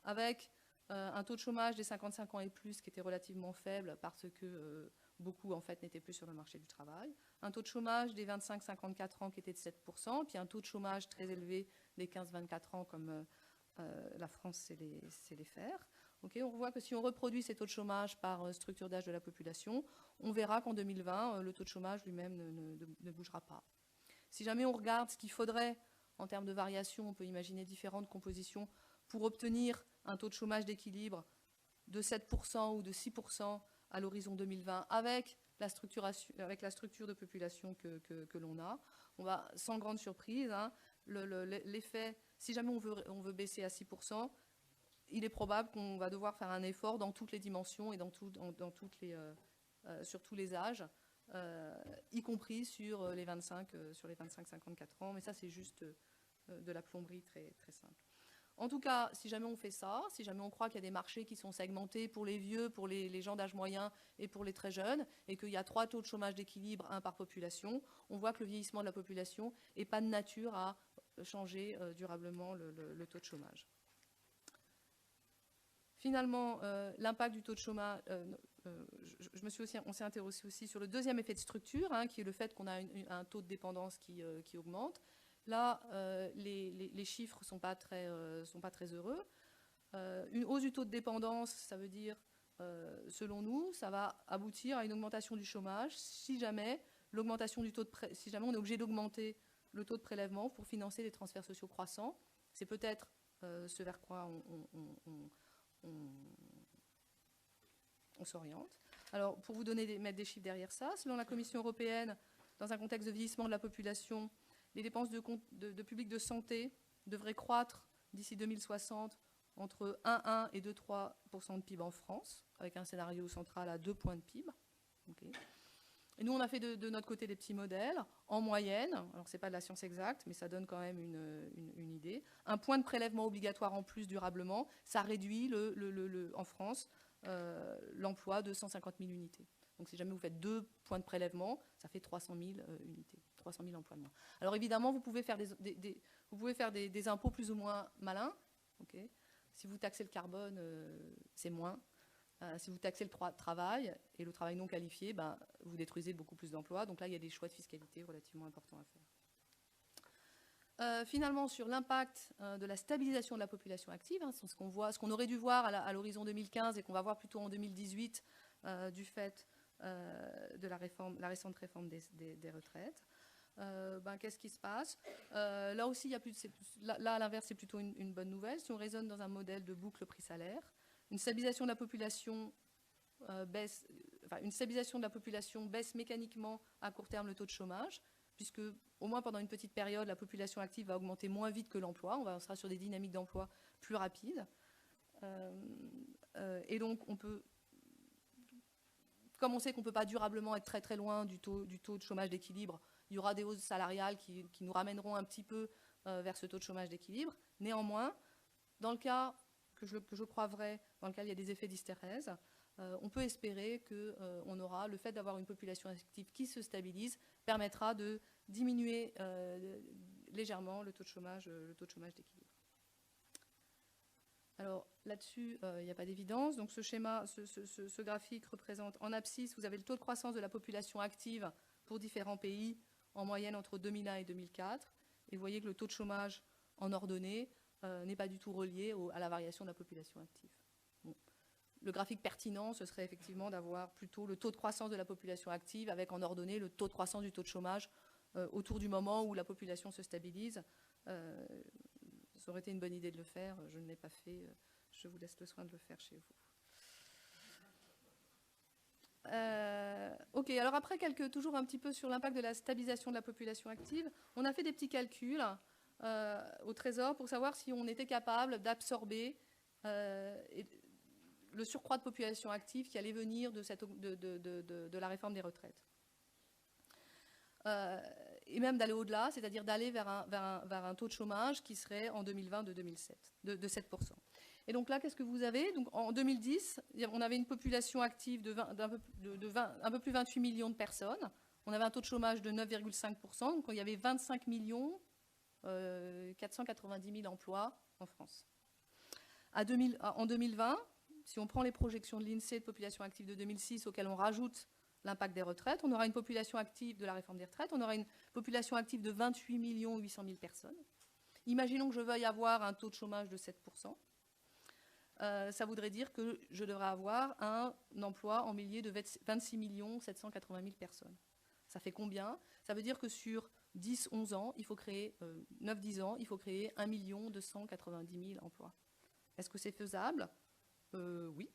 avec un taux de chômage des 55 ans et plus qui était relativement faible parce que beaucoup en fait n'étaient plus sur le marché du travail, un taux de chômage des 25-54 ans qui était de 7%, puis un taux de chômage très élevé des 15-24 ans comme la France sait les faire. On voit que si on reproduit ces taux de chômage par structure d'âge de la population, on verra qu'en 2020, le taux de chômage lui-même ne bougera pas. Si jamais on regarde ce qu'il faudrait en termes de variation, on peut imaginer différentes compositions pour obtenir un taux de chômage d'équilibre de 7% ou de 6% à l'horizon 2020 avec la structure de population que l'on a. On va, sans grande surprise, l'effet, si jamais on veut baisser à 6%, il est probable qu'on va devoir faire un effort dans toutes les dimensions et sur tous les âges, y compris sur les 25-54 ans. Mais ça, c'est juste de la plomberie très, très simple. En tout cas, si jamais on fait ça, si jamais on croit qu'il y a des marchés qui sont segmentés pour les vieux, pour les gens d'âge moyen et pour les très jeunes, et qu'il y a 3 taux de chômage d'équilibre, 1 par population, on voit que le vieillissement de la population n'est pas de nature à changer durablement le taux de chômage. Finalement, l'impact du taux de chômage, on s'est intéressé aussi sur le deuxième effet de structure, qui est le fait qu'on a un taux de dépendance qui augmente. Là, les chiffres ne sont pas très heureux. Une hausse du taux de dépendance, ça veut dire, selon nous, ça va aboutir à une augmentation du chômage si jamais on est obligé d'augmenter le taux de prélèvement pour financer les transferts sociaux croissants. C'est peut-être ce vers quoi on s'oriente. Alors, pour vous mettre des chiffres derrière ça, selon la Commission européenne, dans un contexte de vieillissement de la population, les dépenses de public de santé devraient croître d'ici 2060 entre 1,1 et 2,3% de PIB en France, avec un scénario central à 2 points de PIB. Okay. Et nous, on a fait de notre côté des petits modèles. En moyenne, alors ce n'est pas de la science exacte, mais ça donne quand même une idée, un point de prélèvement obligatoire en plus durablement, ça réduit en France l'emploi de 150 000 unités. Donc si jamais vous faites 2 points de prélèvement, ça fait 300 000 unités, 300 000 emplois de moins. Alors évidemment, vous pouvez faire des impôts plus ou moins malins. Okay. Si vous taxez le carbone, c'est moins. Si vous taxez le travail, et le travail non qualifié, vous détruisez beaucoup plus d'emplois. Donc là, il y a des choix de fiscalité relativement importants à faire. Finalement, sur l'impact de la stabilisation de la population active, hein, ce qu'on aurait dû voir à l'horizon 2015 et qu'on va voir plutôt en 2018 du fait de la récente réforme des retraites. Qu'est-ce qui se passe? Là aussi, à l'inverse, c'est plutôt une bonne nouvelle. Si on raisonne dans un modèle de boucle prix-salaire, une stabilisation de la population baisse mécaniquement à court terme le taux de chômage, puisque au moins pendant une petite période, la population active va augmenter moins vite que l'emploi. On sera sur des dynamiques d'emploi plus rapides. Et donc, comme on sait qu'on ne peut pas durablement être très très loin du taux de chômage d'équilibre, il y aura des hausses salariales qui nous ramèneront un petit peu vers ce taux de chômage d'équilibre. Néanmoins, dans le cas que je crois vrai, dans lequel il y a des effets d'hystérèse, on peut espérer que le fait d'avoir une population active qui se stabilise permettra de diminuer légèrement le taux de chômage d'équilibre. Alors là-dessus, il n'y a pas d'évidence. Donc ce schéma, ce graphique représente en abscisse, vous avez le taux de croissance de la population active pour différents pays, en moyenne entre 2001 et 2004. Et vous voyez que le taux de chômage en ordonnée n'est pas du tout relié à la variation de la population active. Bon. Le graphique pertinent, ce serait effectivement d'avoir plutôt le taux de croissance de la population active avec en ordonnée le taux de croissance du taux de chômage autour du moment où la population se stabilise. Ça aurait été une bonne idée de le faire, je ne l'ai pas fait, je vous laisse le soin de le faire chez vous. Ok, alors après, toujours un petit peu sur l'impact de la stabilisation de la population active, on a fait des petits calculs au Trésor pour savoir si on était capable d'absorber le surcroît de population active qui allait venir de la réforme des retraites. Et même d'aller au-delà, c'est-à-dire d'aller vers un taux de chômage qui serait en 2020 de 7%. Et donc là, qu'est-ce que vous avez? Donc, en 2010, on avait une population active un peu plus de 28 millions de personnes. On avait un taux de chômage de 9,5%. Donc il y avait 25 490 000 emplois en France. En 2020, si on prend les projections de l'INSEE de population active de 2006 auxquelles on rajoute l'impact des retraites, on aura une population active de la réforme des retraites, on aura une population active de 28 800 000 personnes. Imaginons que je veuille avoir un taux de chômage de 7%. Ça voudrait dire que je devrais avoir un emploi en milliers de 26 780 000 personnes. Ça fait combien? Ça veut dire que sur 10-11 ans, il faut créer 9-10 ans, il faut créer 1 290 000 emplois. Est-ce que c'est faisable? Oui.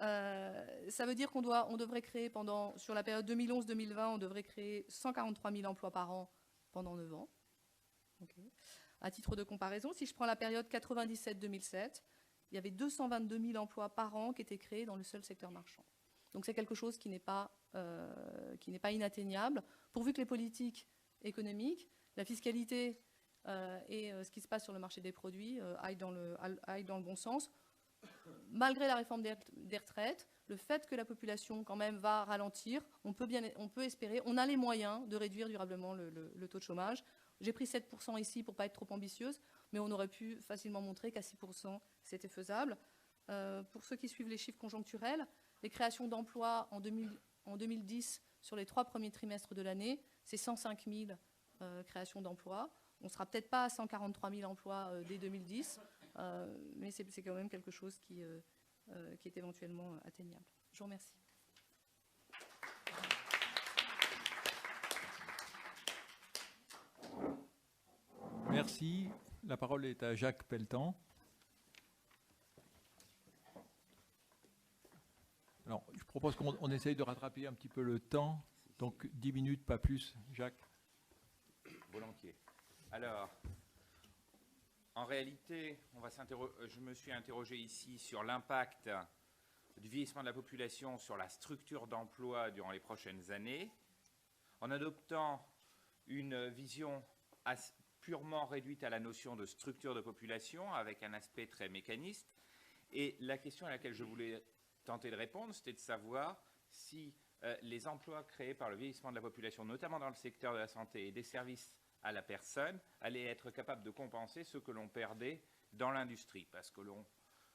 Ça veut dire qu'on devrait créer sur la période 2011-2020, on devrait créer 143 000 emplois par an pendant 9 ans. Okay. À titre de comparaison, si je prends la période 97-2007, il y avait 222 000 emplois par an qui étaient créés dans le seul secteur marchand. Donc c'est quelque chose qui n'est pas inatteignable, pourvu que les politiques économiques, la fiscalité et ce qui se passe sur le marché des produits aillent dans le bon sens. Malgré la réforme des retraites, le fait que la population quand même va ralentir, on peut espérer, on a les moyens de réduire durablement le taux de chômage. J'ai pris 7% ici pour ne pas être trop ambitieuse, mais on aurait pu facilement montrer qu'à 6%, c'était faisable. Pour ceux qui suivent les chiffres conjoncturels, les créations d'emplois en 2010, sur les 3 premiers trimestres de l'année, c'est 105 000 créations d'emplois. On ne sera peut-être pas à 143 000 emplois dès 2010, mais c'est quand même quelque chose qui est éventuellement atteignable. Je vous remercie. Merci. La parole est à Jacques Pelletan. Alors, je propose qu'on essaye de rattraper un petit peu le temps. Donc, 10 minutes, pas plus. Jacques. Volontiers. Alors, en réalité, je me suis interrogé ici sur l'impact du vieillissement de la population sur la structure d'emploi durant les prochaines années, en adoptant une vision purement réduite à la notion de structure de population, avec un aspect très mécaniste. Et la question à laquelle je voulais tenter de répondre, c'était de savoir si les emplois créés par le vieillissement de la population, notamment dans le secteur de la santé et des services à la personne, allaient être capables de compenser ce que l'on perdait dans l'industrie. Parce que l'on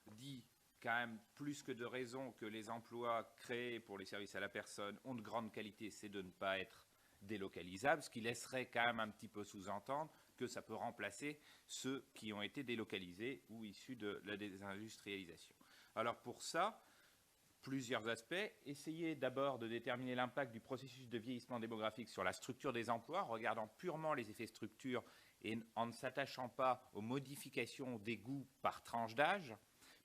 dit quand même plus que de raison que les emplois créés pour les services à la personne ont de grande qualité, c'est de ne pas être délocalisables, ce qui laisserait quand même un petit peu sous-entendre que ça peut remplacer ceux qui ont été délocalisés ou issus de la désindustrialisation. Alors pour ça, plusieurs aspects. Essayez d'abord de déterminer l'impact du processus de vieillissement démographique sur la structure des emplois, en regardant purement les effets structure et en ne s'attachant pas aux modifications des goûts par tranche d'âge,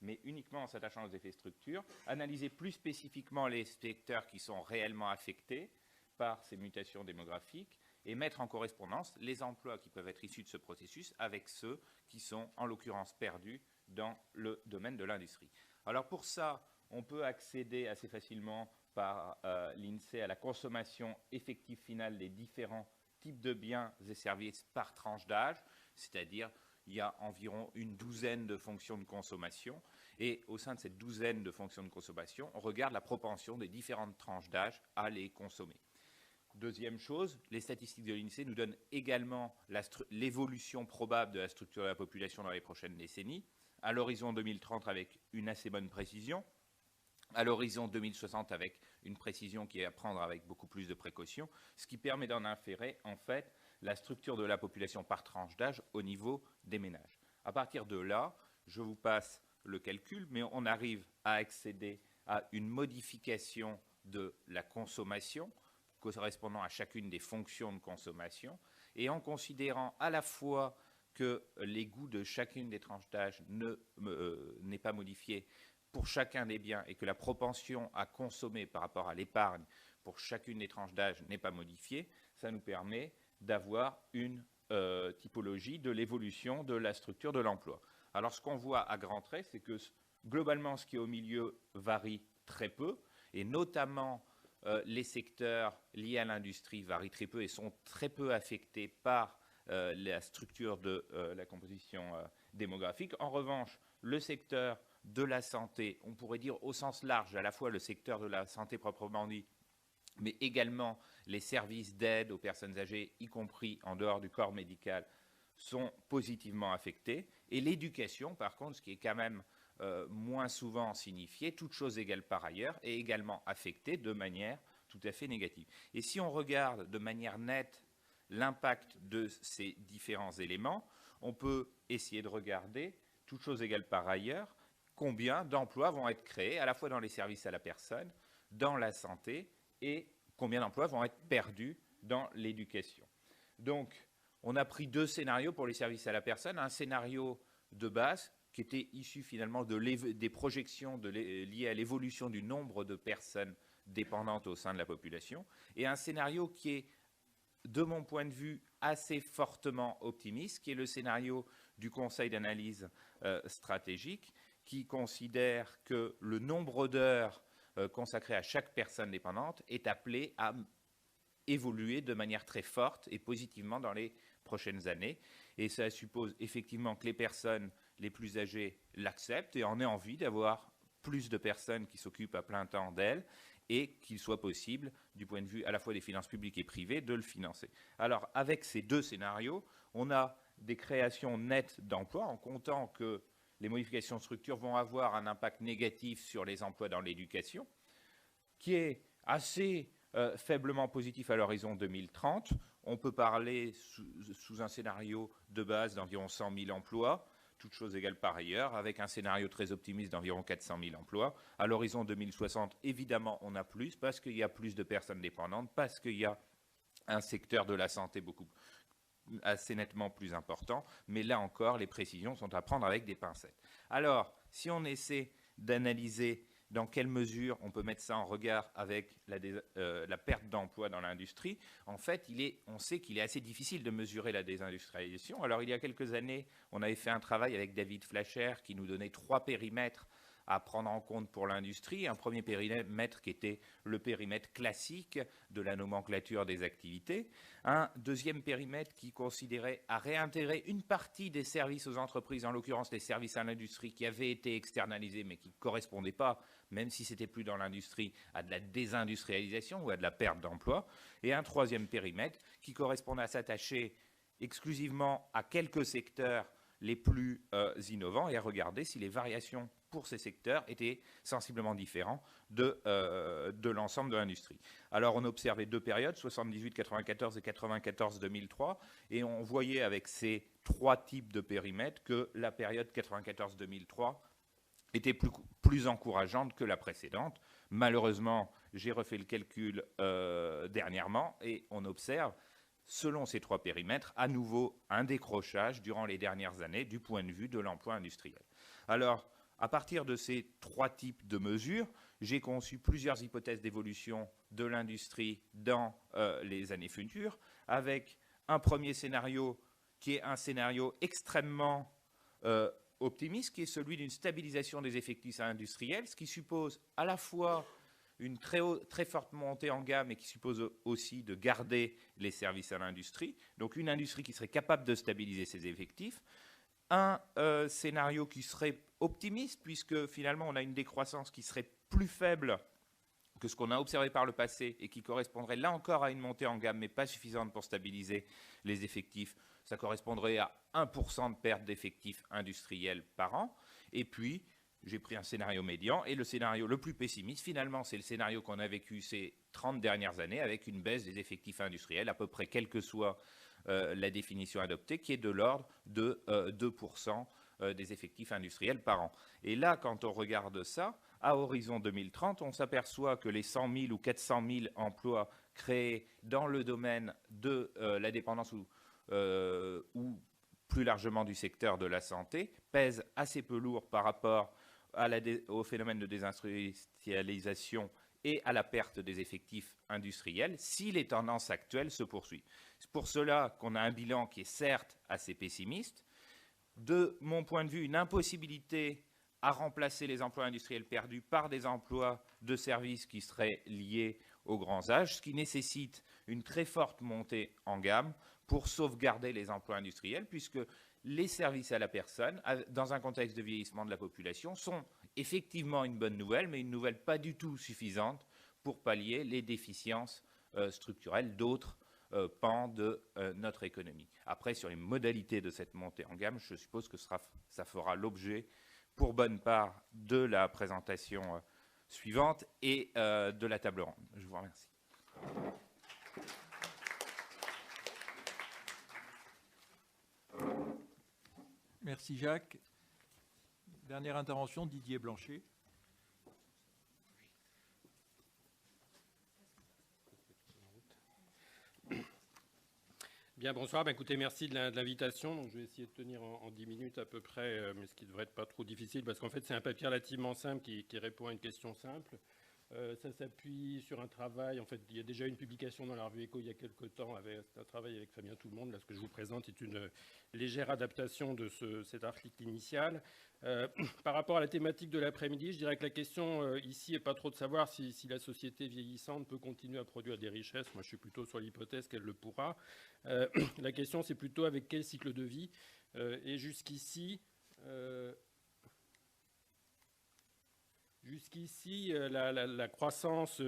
mais uniquement en s'attachant aux effets structure. Analysez plus spécifiquement les secteurs qui sont réellement affectés par ces mutations démographiques et mettre en correspondance les emplois qui peuvent être issus de ce processus avec ceux qui sont en l'occurrence perdus dans le domaine de l'industrie. Alors pour ça, on peut accéder assez facilement par l'INSEE à la consommation effective finale des différents types de biens et services par tranche d'âge, c'est-à-dire il y a environ une douzaine de fonctions de consommation, et au sein de cette douzaine de fonctions de consommation, on regarde la propension des différentes tranches d'âge à les consommer. Deuxième chose, les statistiques de l'INSEE nous donnent également l'évolution probable de la structure de la population dans les prochaines décennies, à l'horizon 2030 avec une assez bonne précision, à l'horizon 2060 avec une précision qui est à prendre avec beaucoup plus de précautions, ce qui permet d'en inférer en fait la structure de la population par tranche d'âge au niveau des ménages. À partir de là, je vous passe le calcul, mais on arrive à accéder à une modification de la consommation correspondant à chacune des fonctions de consommation et en considérant à la fois que les goûts de chacune des tranches d'âge n'est pas modifié pour chacun des biens et que la propension à consommer par rapport à l'épargne pour chacune des tranches d'âge n'est pas modifiée, ça nous permet d'avoir une typologie de l'évolution de la structure de l'emploi. Alors ce qu'on voit à grands traits, c'est que globalement ce qui est au milieu varie très peu, et notamment les secteurs liés à l'industrie varient très peu et sont très peu affectés par la structure de la composition démographique. En revanche, le secteur de la santé, on pourrait dire au sens large, à la fois le secteur de la santé proprement dit, mais également les services d'aide aux personnes âgées, y compris en dehors du corps médical, sont positivement affectés. Et l'éducation, par contre, ce qui est quand même moins souvent signifié, toute chose égale par ailleurs, est également affectée de manière tout à fait négative. Et si on regarde de manière nette l'impact de ces différents éléments, on peut essayer de regarder, toute chose égale par ailleurs, combien d'emplois vont être créés, à la fois dans les services à la personne, dans la santé, et combien d'emplois vont être perdus dans l'éducation. Donc, on a pris deux scénarios pour les services à la personne. Un scénario de base qui était issu finalement des projections liées à l'évolution du nombre de personnes dépendantes au sein de la population, et un scénario qui est, de mon point de vue, assez fortement optimiste, qui est le scénario du Conseil d'analyse stratégique, qui considère que le nombre d'heures consacrées à chaque personne dépendante est appelé à évoluer de manière très forte et positivement dans les prochaines années. Et ça suppose effectivement que les personnes les plus âgées l'acceptent et en aient envie d'avoir plus de personnes qui s'occupent à plein temps d'elles et qu'il soit possible, du point de vue à la fois des finances publiques et privées, de le financer. Alors, avec ces deux scénarios, on a des créations nettes d'emplois en comptant que les modifications de structure vont avoir un impact négatif sur les emplois dans l'éducation, qui est assez faiblement positif à l'horizon 2030. On peut parler sous un scénario de base d'environ 100 000 emplois, toutes choses égales par ailleurs, avec un scénario très optimiste d'environ 400 000 emplois. À l'horizon 2060, évidemment, on a plus, parce qu'il y a plus de personnes dépendantes, parce qu'il y a un secteur de la santé assez nettement plus important, mais là encore, les précisions sont à prendre avec des pincettes. Alors, si on essaie d'analyser dans quelle mesure on peut mettre ça en regard avec la perte d'emploi dans l'industrie, en fait, on sait qu'il est assez difficile de mesurer la désindustrialisation. Alors, il y a quelques années, on avait fait un travail avec David Flasher qui nous donnait 3 périmètres à prendre en compte pour l'industrie. Un premier périmètre qui était le périmètre classique de la nomenclature des activités. Un deuxième périmètre qui considérait à réintégrer une partie des services aux entreprises, en l'occurrence les services à l'industrie qui avaient été externalisés mais qui ne correspondaient pas, même si c'était plus dans l'industrie, à de la désindustrialisation ou à de la perte d'emploi. Et un troisième périmètre qui correspondait à s'attacher exclusivement à quelques secteurs les plus innovants et à regarder si les variations pour ces secteurs étaient sensiblement différents de l'ensemble de l'industrie. Alors on observait 2 périodes, 78-94 et 94-2003, et on voyait avec ces 3 types de périmètres que la période 94-2003 était plus encourageante que la précédente. Malheureusement, j'ai refait le calcul dernièrement et on observe, selon ces 3 périmètres, à nouveau un décrochage durant les dernières années du point de vue de l'emploi industriel. Alors, à partir de ces 3 types de mesures, j'ai conçu plusieurs hypothèses d'évolution de l'industrie dans les années futures, avec un premier scénario qui est un scénario extrêmement optimiste, qui est celui d'une stabilisation des effectifs industriels, ce qui suppose à la fois une très forte montée en gamme et qui suppose aussi de garder les services à l'industrie, donc une industrie qui serait capable de stabiliser ses effectifs. Un scénario qui serait optimiste, puisque finalement on a une décroissance qui serait plus faible que ce qu'on a observé par le passé et qui correspondrait là encore à une montée en gamme, mais pas suffisante pour stabiliser les effectifs. Ça correspondrait à 1% de perte d'effectifs industriels par an. Et puis, j'ai pris un scénario médian, et le scénario le plus pessimiste, finalement, c'est le scénario qu'on a vécu ces 30 dernières années, avec une baisse des effectifs industriels, à peu près quelle que soit la définition adoptée, qui est de l'ordre de 2% des effectifs industriels par an. Et là, quand on regarde ça, à horizon 2030, on s'aperçoit que les 100 000 ou 400 000 emplois créés dans le domaine de la dépendance ou plus largement du secteur de la santé pèsent assez peu lourd par rapport au phénomène de désindustrialisation et à la perte des effectifs industriels si les tendances actuelles se poursuivent. C'est pour cela qu'on a un bilan qui est certes assez pessimiste. De mon point de vue, une impossibilité à remplacer les emplois industriels perdus par des emplois de services qui seraient liés aux grands âges, ce qui nécessite une très forte montée en gamme pour sauvegarder les emplois industriels, puisque les services à la personne, dans un contexte de vieillissement de la population, sont effectivement une bonne nouvelle, mais une nouvelle pas du tout suffisante pour pallier les déficiences structurelles d'autres pans de notre économie. Après, sur les modalités de cette montée en gamme, je suppose que ça fera l'objet, pour bonne part, de la présentation suivante et de la table ronde. Je vous remercie. Merci Jacques. Dernière intervention, Didier Blanchet. Bien, bonsoir. Écoutez, merci de l'invitation. Donc, je vais essayer de tenir en 10 minutes à peu près, mais ce qui ne devrait être pas trop difficile, parce qu'en fait, c'est un papier relativement simple qui répond à une question simple. Ça s'appuie sur un travail. En fait, il y a déjà une publication dans la revue Éco il y a quelques temps, avec un travail avec Fabien Tout-le-Monde. Là, ce que je vous présente est une légère adaptation de cet article initial. Par rapport à la thématique de l'après-midi, je dirais que la question ici n'est pas trop de savoir si la société vieillissante peut continuer à produire des richesses. Moi, je suis plutôt sur l'hypothèse qu'elle le pourra. La question, c'est plutôt avec quel cycle de vie. Et jusqu'ici, la croissance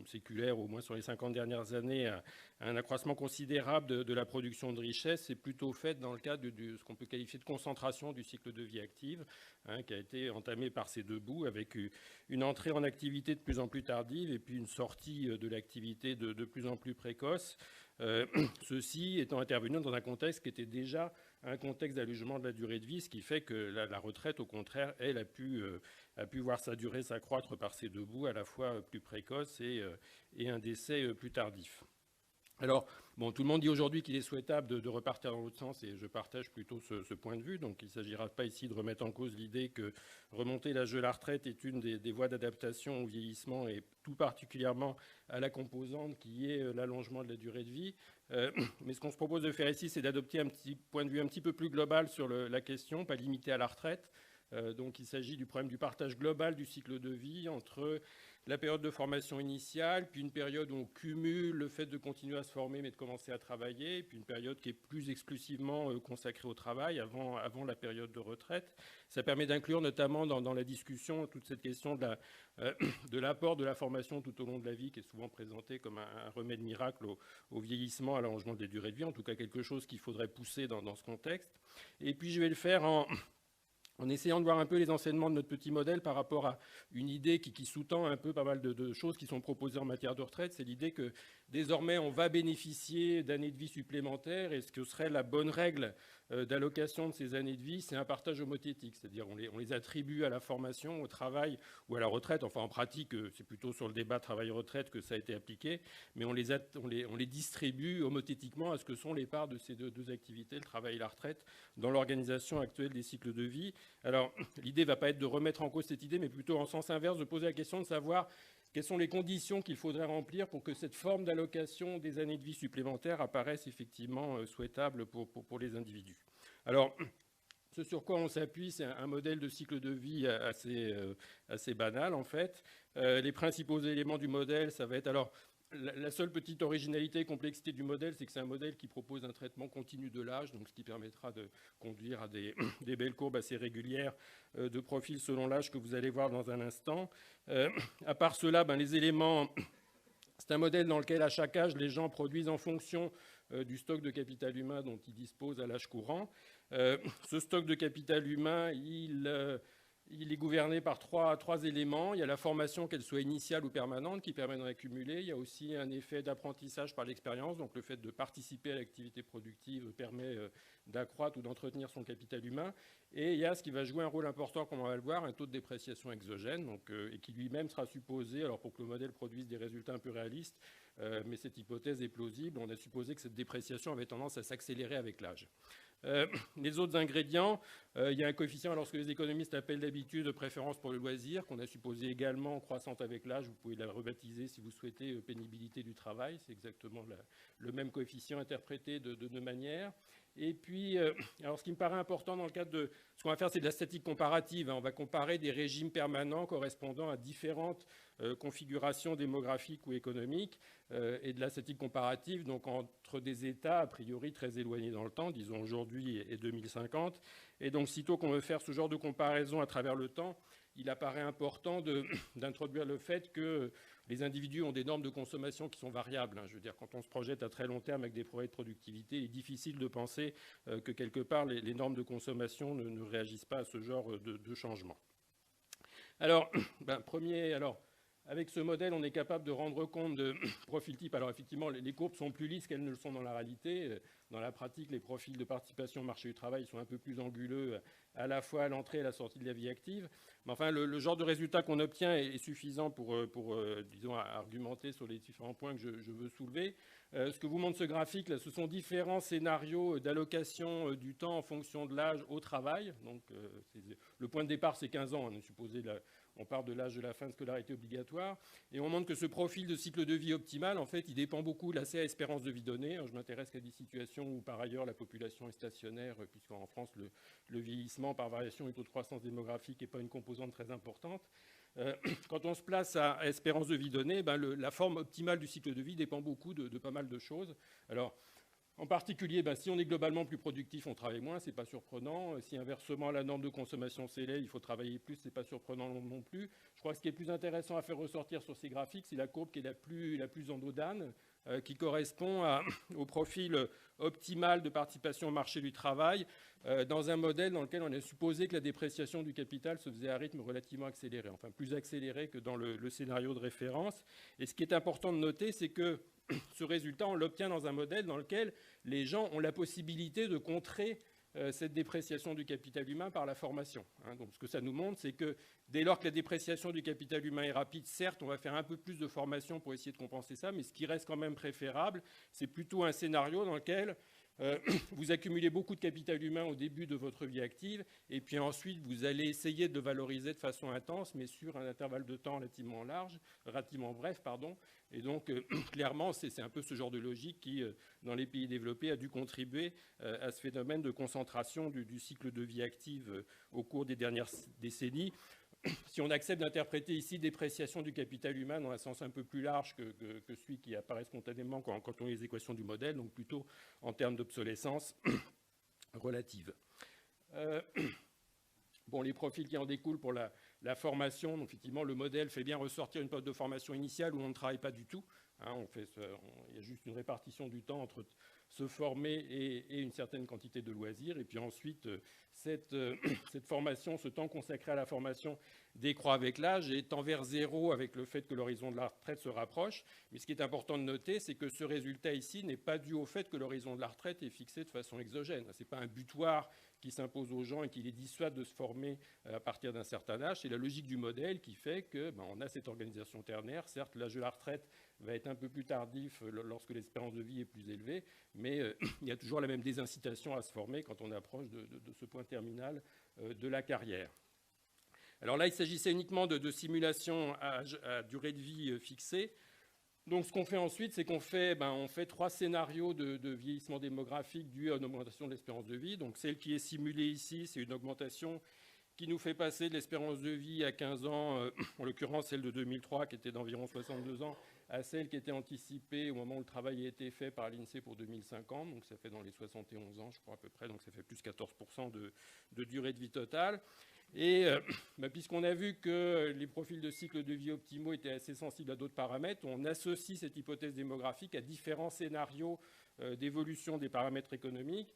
séculaire, au moins sur les 50 dernières années, a un accroissement considérable de la production de richesses. C'est plutôt fait dans le cadre de ce qu'on peut qualifier de concentration du cycle de vie active, qui a été entamé par ces deux bouts, avec une entrée en activité de plus en plus tardive et puis une sortie de l'activité de plus en plus précoce. Ceci étant intervenu dans un contexte qui était déjà un contexte d'allègement de la durée de vie, ce qui fait que la retraite, au contraire, elle a pu voir sa durée s'accroître par ces deux bouts, à la fois plus précoce et un décès plus tardif. Alors, bon, tout le monde dit aujourd'hui qu'il est souhaitable de repartir dans l'autre sens, et je partage plutôt ce point de vue. Donc, il ne s'agira pas ici de remettre en cause l'idée que remonter l'âge de la retraite est une des voies d'adaptation au vieillissement, et tout particulièrement à la composante qui est l'allongement de la durée de vie. Mais ce qu'on se propose de faire ici, c'est d'adopter un petit point de vue un petit peu plus global sur la question, pas limité à la retraite. Donc, il s'agit du problème du partage global du cycle de vie entre la période de formation initiale, puis une période où on cumule le fait de continuer à se former mais de commencer à travailler, puis une période qui est plus exclusivement consacrée au travail avant la période de retraite. Ça permet d'inclure notamment dans la discussion toute cette question de l'apport de la formation tout au long de la vie, qui est souvent présentée comme un remède miracle au vieillissement, à l'allongement des durées de vie, en tout cas quelque chose qu'il faudrait pousser dans ce contexte. Et puis je vais le faire en essayant de voir un peu les enseignements de notre petit modèle par rapport à une idée qui sous-tend un peu pas mal de choses qui sont proposées en matière de retraite. C'est l'idée que désormais on va bénéficier d'années de vie supplémentaires, et ce que serait la bonne règle d'allocation de ces années de vie, c'est un partage homothétique, c'est-à-dire on les attribue à la formation, au travail ou à la retraite. Enfin, en pratique, c'est plutôt sur le débat travail-retraite que ça a été appliqué, mais on les distribue homothétiquement à ce que sont les parts de ces deux activités, le travail et la retraite, dans l'organisation actuelle des cycles de vie. Alors, l'idée ne va pas être de remettre en cause cette idée, mais plutôt en sens inverse, de poser la question de savoir quelles sont les conditions qu'il faudrait remplir pour que cette forme d'allocation des années de vie supplémentaires apparaisse effectivement souhaitable pour les individus. Alors, ce sur quoi on s'appuie, c'est un modèle de cycle de vie assez banal, en fait. Les principaux éléments du modèle, ça va être... Alors, la seule petite originalité et complexité du modèle, c'est que c'est un modèle qui propose un traitement continu de l'âge, donc ce qui permettra de conduire à des belles courbes assez régulières de profil selon l'âge que vous allez voir dans un instant. À part cela, les éléments... C'est un modèle dans lequel, à chaque âge, les gens produisent en fonction du stock de capital humain dont ils disposent à l'âge courant. Ce stock de capital humain, il est gouverné par trois éléments. Il y a la formation, qu'elle soit initiale ou permanente, qui permet d'en accumuler. Il y a aussi un effet d'apprentissage par l'expérience. Donc le fait de participer à l'activité productive permet d'accroître ou d'entretenir son capital humain. Et il y a ce qui va jouer un rôle important, comme on va le voir, un taux de dépréciation exogène, et qui lui-même sera supposé, alors pour que le modèle produise des résultats un peu réalistes, mais cette hypothèse est plausible, on a supposé que cette dépréciation avait tendance à s'accélérer avec l'âge. Les autres ingrédients, il y a un coefficient, alors ce que les économistes appellent d'habitude de préférence pour le loisir, qu'on a supposé également croissante avec l'âge. Vous pouvez la rebaptiser si vous souhaitez pénibilité du travail. C'est exactement le même coefficient interprété de deux manières. Et puis, alors ce qui me paraît important dans le cadre de... Ce qu'on va faire, c'est de la statistique comparative. On va comparer des régimes permanents correspondant à différentes configurations démographiques ou économiques, et de la statistique comparative, donc entre des États a priori très éloignés dans le temps, disons aujourd'hui et 2050. Et donc, sitôt qu'on veut faire ce genre de comparaison à travers le temps, il apparaît important d'introduire le fait que les individus ont des normes de consommation qui sont variables. Je veux dire, quand on se projette à très long terme avec des progrès de productivité, il est difficile de penser que quelque part les normes de consommation ne réagissent pas à ce genre de changement. Alors, avec ce modèle, on est capable de rendre compte de profils types. Alors effectivement, les courbes sont plus lisses qu'elles ne le sont dans la réalité. Dans la pratique, les profils de participation au marché du travail sont un peu plus anguleux à la fois à l'entrée et à la sortie de la vie active. Mais enfin, le genre de résultat qu'on obtient est suffisant pour disons, argumenter sur les différents points que je veux soulever. Ce que vous montre ce graphique, là, ce sont différents scénarios d'allocation du temps en fonction de l'âge au travail. Donc, le point de départ, c'est 15 ans. On part de l'âge de la fin de scolarité obligatoire. Et on montre que ce profil de cycle de vie optimal, en fait, il dépend beaucoup de la espérance de vie donnée. Je m'intéresse qu'à des situations où, par ailleurs, la population est stationnaire, puisqu'en France, le vieillissement par variation du taux de croissance démographique n'est pas une composante très importante. Quand on se place à espérance de vie donnée, la forme optimale du cycle de vie dépend beaucoup de pas mal de choses. Alors, en particulier, si on est globalement plus productif, on travaille moins, ce n'est pas surprenant. Si inversement la norme de consommation s'élève, il faut travailler plus, ce n'est pas surprenant non plus. Je crois que ce qui est plus intéressant à faire ressortir sur ces graphiques, c'est la courbe qui est la plus endodane, qui correspond au profil optimal de participation au marché du travail, dans un modèle dans lequel on a supposé que la dépréciation du capital se faisait à rythme relativement accéléré, enfin plus accéléré que dans le scénario de référence. Et ce qui est important de noter, c'est que ce résultat, on l'obtient dans un modèle dans lequel les gens ont la possibilité de contrer cette dépréciation du capital humain par la formation. Donc ce que ça nous montre, c'est que dès lors que la dépréciation du capital humain est rapide, certes, on va faire un peu plus de formation pour essayer de compenser ça, mais ce qui reste quand même préférable, c'est plutôt un scénario dans lequel vous accumulez beaucoup de capital humain au début de votre vie active, et puis ensuite, vous allez essayer de le valoriser de façon intense, mais sur un intervalle de temps relativement bref. Et donc, clairement, c'est un peu ce genre de logique qui, dans les pays développés, a dû contribuer à ce phénomène de concentration du cycle de vie active au cours des dernières décennies. Si on accepte d'interpréter ici dépréciation du capital humain dans un sens un peu plus large que celui qui apparaît spontanément quand on lit les équations du modèle, donc plutôt en termes d'obsolescence relative. Bon, les profils qui en découlent pour la formation, donc effectivement, le modèle fait bien ressortir une période de formation initiale où on ne travaille pas du tout. Il y a juste une répartition du temps entre se former et une certaine quantité de loisirs. Et puis ensuite, cette formation, ce temps consacré à la formation décroît avec l'âge et tend vers zéro avec le fait que l'horizon de la retraite se rapproche. Mais ce qui est important de noter, c'est que ce résultat ici n'est pas dû au fait que l'horizon de la retraite est fixé de façon exogène. Ce n'est pas un butoir qui s'impose aux gens et qui les dissuade de se former à partir d'un certain âge. C'est la logique du modèle qui fait qu'on a cette organisation ternaire. Certes, l'âge de la retraite va être un peu plus tardif lorsque l'espérance de vie est plus élevée, mais il y a toujours la même désincitation à se former quand on approche de ce point terminal de la carrière. Alors là, il s'agissait uniquement de simulations à durée de vie fixée. Donc ce qu'on fait ensuite, c'est qu'on fait, on fait 3 scénarios de vieillissement démographique dû à une augmentation de l'espérance de vie. Donc celle qui est simulée ici, c'est une augmentation qui nous fait passer de l'espérance de vie à 15 ans, en l'occurrence celle de 2003 qui était d'environ 62 ans, à celle qui était anticipée au moment où le travail a été fait par l'INSEE pour 2050, donc ça fait dans les 71 ans je crois à peu près, donc ça fait plus 14% de durée de vie totale. Et puisqu'on a vu que les profils de cycle de vie optimaux étaient assez sensibles à d'autres paramètres, on associe cette hypothèse démographique à différents scénarios d'évolution des paramètres économiques.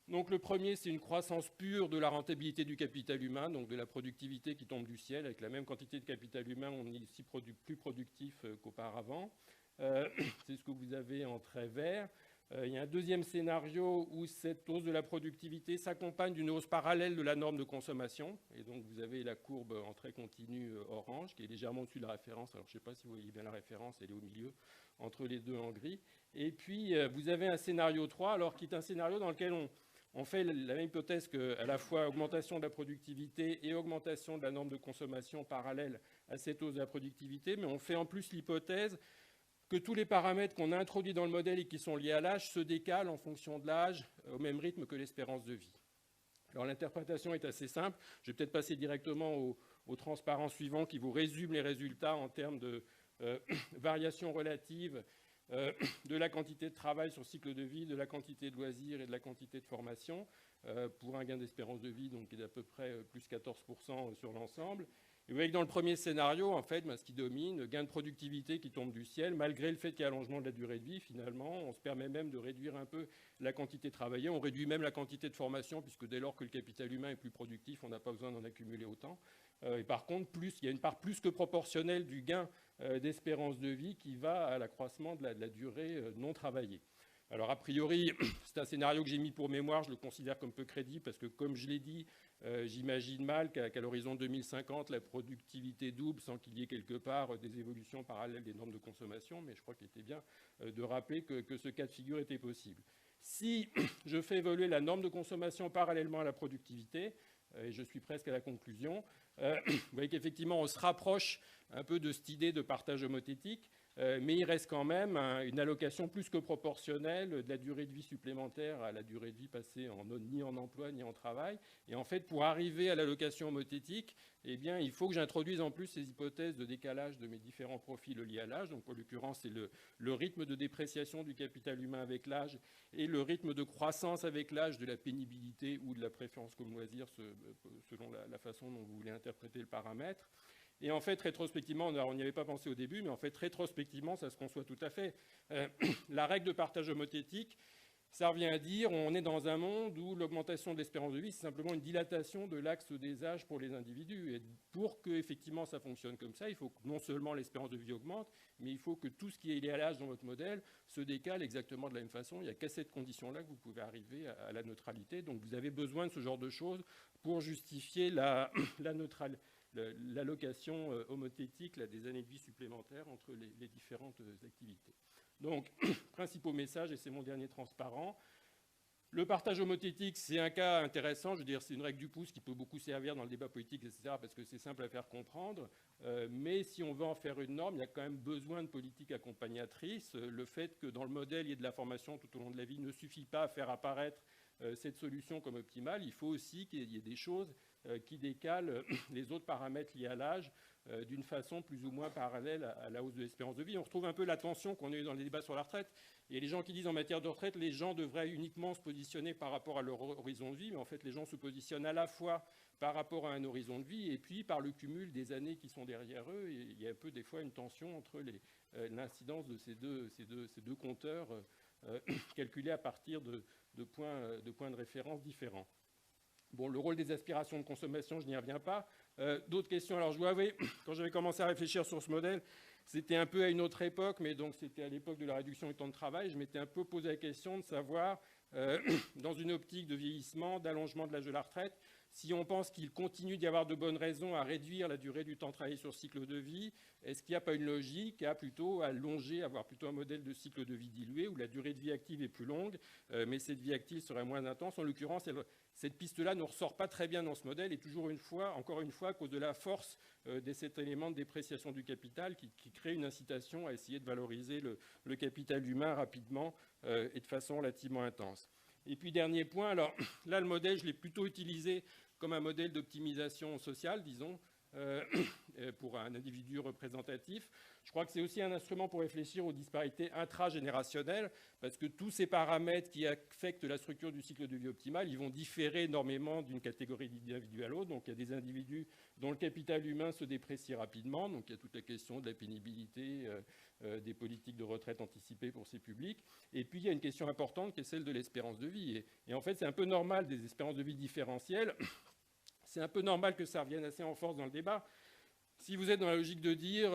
Donc le premier, c'est une croissance pure de la rentabilité du capital humain, donc de la productivité qui tombe du ciel. Avec la même quantité de capital humain, on est ici plus productif qu'auparavant. C'est ce que vous avez en trait vert. Il y a un deuxième scénario où cette hausse de la productivité s'accompagne d'une hausse parallèle de la norme de consommation. Et donc vous avez la courbe en trait continu orange, qui est légèrement au-dessus de la référence. Alors je ne sais pas si vous voyez bien la référence, elle est au milieu, entre les deux en gris. Et puis vous avez un scénario 3, alors qui est un scénario dans lequel on fait la même hypothèse qu'à la fois augmentation de la productivité et augmentation de la norme de consommation parallèle à cette hausse de la productivité, mais on fait en plus l'hypothèse que tous les paramètres qu'on a introduits dans le modèle et qui sont liés à l'âge se décalent en fonction de l'âge au même rythme que l'espérance de vie. Alors l'interprétation est assez simple. Je vais peut-être passer directement au transparent suivant qui vous résume les résultats en termes de variation relative de la quantité de travail sur cycle de vie, de la quantité de loisirs et de la quantité de formation pour un gain d'espérance de vie donc, qui est d'à peu près plus 14% sur l'ensemble. Et vous voyez que dans le premier scénario, en fait, ce qui domine, gain de productivité qui tombe du ciel, malgré le fait qu'il y a allongement de la durée de vie, finalement, on se permet même de réduire un peu la quantité travaillée, on réduit même la quantité de formation, puisque dès lors que le capital humain est plus productif, on n'a pas besoin d'en accumuler autant. Et par contre, il y a une part plus que proportionnelle du gain d'espérance de vie qui va à l'accroissement de la durée non travaillée. Alors a priori, c'est un scénario que j'ai mis pour mémoire, je le considère comme peu crédible parce que comme je l'ai dit, j'imagine mal qu'à l'horizon 2050, la productivité double sans qu'il y ait quelque part des évolutions parallèles des normes de consommation, mais je crois qu'il était bien de rappeler que ce cas de figure était possible. Si je fais évoluer la norme de consommation parallèlement à la productivité, et je suis presque à la conclusion, vous voyez qu'effectivement on se rapproche un peu de cette idée de partage homothétique, mais il reste quand même une allocation plus que proportionnelle de la durée de vie supplémentaire à la durée de vie passée ni en emploi ni en travail. Et en fait, pour arriver à l'allocation homothétique, eh bien, il faut que j'introduise en plus ces hypothèses de décalage de mes différents profils liés à l'âge. Donc, en l'occurrence, c'est le rythme de dépréciation du capital humain avec l'âge et le rythme de croissance avec l'âge de la pénibilité ou de la préférence comme loisir selon la façon dont vous voulez interpréter le paramètre. Et en fait, rétrospectivement, on n'y avait pas pensé au début, mais en fait, rétrospectivement, ça se conçoit tout à fait. La règle de partage homothétique Ça revient à dire on est dans un monde où l'augmentation de l'espérance de vie, c'est simplement une dilatation de l'axe des âges pour les individus. Et pour que effectivement ça fonctionne comme ça, il faut que non seulement l'espérance de vie augmente, mais il faut que tout ce qui est lié à l'âge dans votre modèle se décale exactement de la même façon. Il n'y a qu'à cette condition-là que vous pouvez arriver à la neutralité. Donc vous avez besoin de ce genre de choses pour justifier l'allocation homothétique des années de vie supplémentaires entre les différentes activités. Donc, principaux messages, et c'est mon dernier transparent. Le partage homothétique, c'est un cas intéressant. Je veux dire, c'est une règle du pouce qui peut beaucoup servir dans le débat politique, etc., parce que c'est simple à faire comprendre. Mais si on veut en faire une norme, il y a quand même besoin de politique accompagnatrice. Le fait que dans le modèle, il y ait de la formation tout au long de la vie ne suffit pas à faire apparaître cette solution comme optimale. Il faut aussi qu'il y ait des choses qui décalent les autres paramètres liés à l'âge d'une façon plus ou moins parallèle à la hausse de l'espérance de vie. On retrouve un peu la tension qu'on a eue dans les débats sur la retraite. Il y a les gens qui disent en matière de retraite, les gens devraient uniquement se positionner par rapport à leur horizon de vie, mais en fait les gens se positionnent à la fois par rapport à un horizon de vie et puis par le cumul des années qui sont derrière eux. Et il y a un peu des fois une tension entre l'incidence de ces deux compteurs calculés à partir de points de référence différents. Bon, le rôle des aspirations de consommation, je n'y reviens pas. D'autres questions. Alors, je dois avouer, quand j'avais commencé à réfléchir sur ce modèle, c'était un peu à une autre époque, mais donc c'était à l'époque de la réduction du temps de travail. Je m'étais un peu posé la question de savoir, dans une optique de vieillissement, d'allongement de l'âge de la retraite, si on pense qu'il continue d'y avoir de bonnes raisons à réduire la durée du temps travaillé sur cycle de vie, est-ce qu'il n'y a pas une logique à plutôt allonger, avoir plutôt un modèle de cycle de vie dilué où la durée de vie active est plus longue, mais cette vie active serait moins intense. En l'occurrence, cette piste-là ne ressort pas très bien dans ce modèle et encore une fois, à cause de la force de cet élément de dépréciation du capital qui crée une incitation à essayer de valoriser le capital humain rapidement et de façon relativement intense. Et puis, dernier point, alors là, le modèle, je l'ai plutôt utilisé comme un modèle d'optimisation sociale, disons, pour un individu représentatif. Je crois que c'est aussi un instrument pour réfléchir aux disparités intragénérationnelles, parce que tous ces paramètres qui affectent la structure du cycle de vie optimal, ils vont différer énormément d'une catégorie d'individus à l'autre. Donc il y a des individus dont le capital humain se déprécie rapidement, donc il y a toute la question de la pénibilité, des politiques de retraite anticipées pour ces publics. Et puis il y a une question importante qui est celle de l'espérance de vie. Et en fait, c'est un peu normal des espérances de vie différentielles. C'est un peu normal que ça revienne assez en force dans le débat. Si vous êtes dans la logique de dire,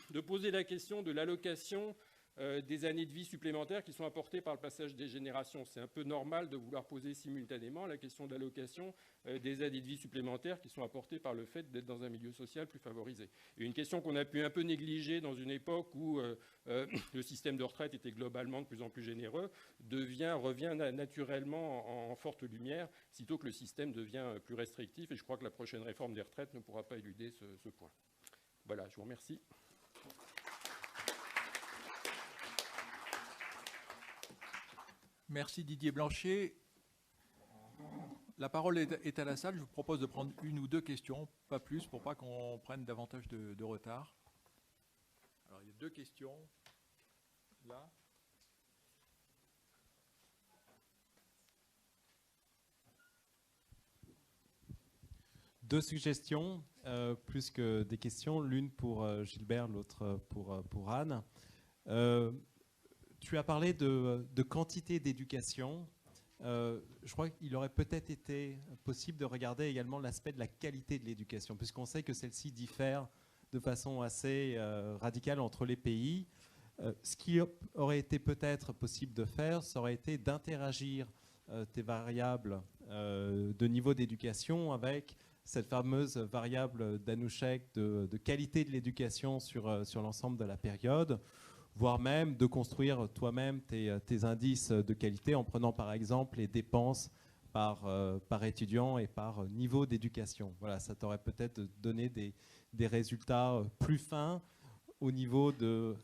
de poser la question de l'allocation des années de vie supplémentaires qui sont apportées par le passage des générations, c'est un peu normal de vouloir poser simultanément la question de l'allocation des années de vie supplémentaires qui sont apportées par le fait d'être dans un milieu social plus favorisé. Et une question qu'on a pu un peu négliger dans une époque où le système de retraite était globalement de plus en plus généreux, revient naturellement en forte lumière, sitôt que le système devient plus restrictif. Et je crois que la prochaine réforme des retraites ne pourra pas éluder ce point. Voilà, je vous remercie. Merci Didier Blanchet. La parole est à la salle. Je vous propose de prendre une ou deux questions, pas plus, pour pas qu'on prenne davantage de retard. Alors, il y a deux questions. Là. Deux suggestions, plus que des questions. L'une pour Gilbert, l'autre pour Anne. Tu as parlé de quantité d'éducation. Je crois qu'il aurait peut-être été possible de regarder également l'aspect de la qualité de l'éducation, puisqu'on sait que celle-ci diffère de façon assez radicale entre les pays. Ce qui aurait été peut-être possible de faire, ça aurait été d'interagir tes variables de niveau d'éducation avec cette fameuse variable d'Anouchek de qualité de l'éducation sur l'ensemble de la période, voire même de construire toi-même tes indices de qualité en prenant par exemple les dépenses par étudiant et par niveau d'éducation. Voilà, ça t'aurait peut-être donné des résultats plus fins au niveau de...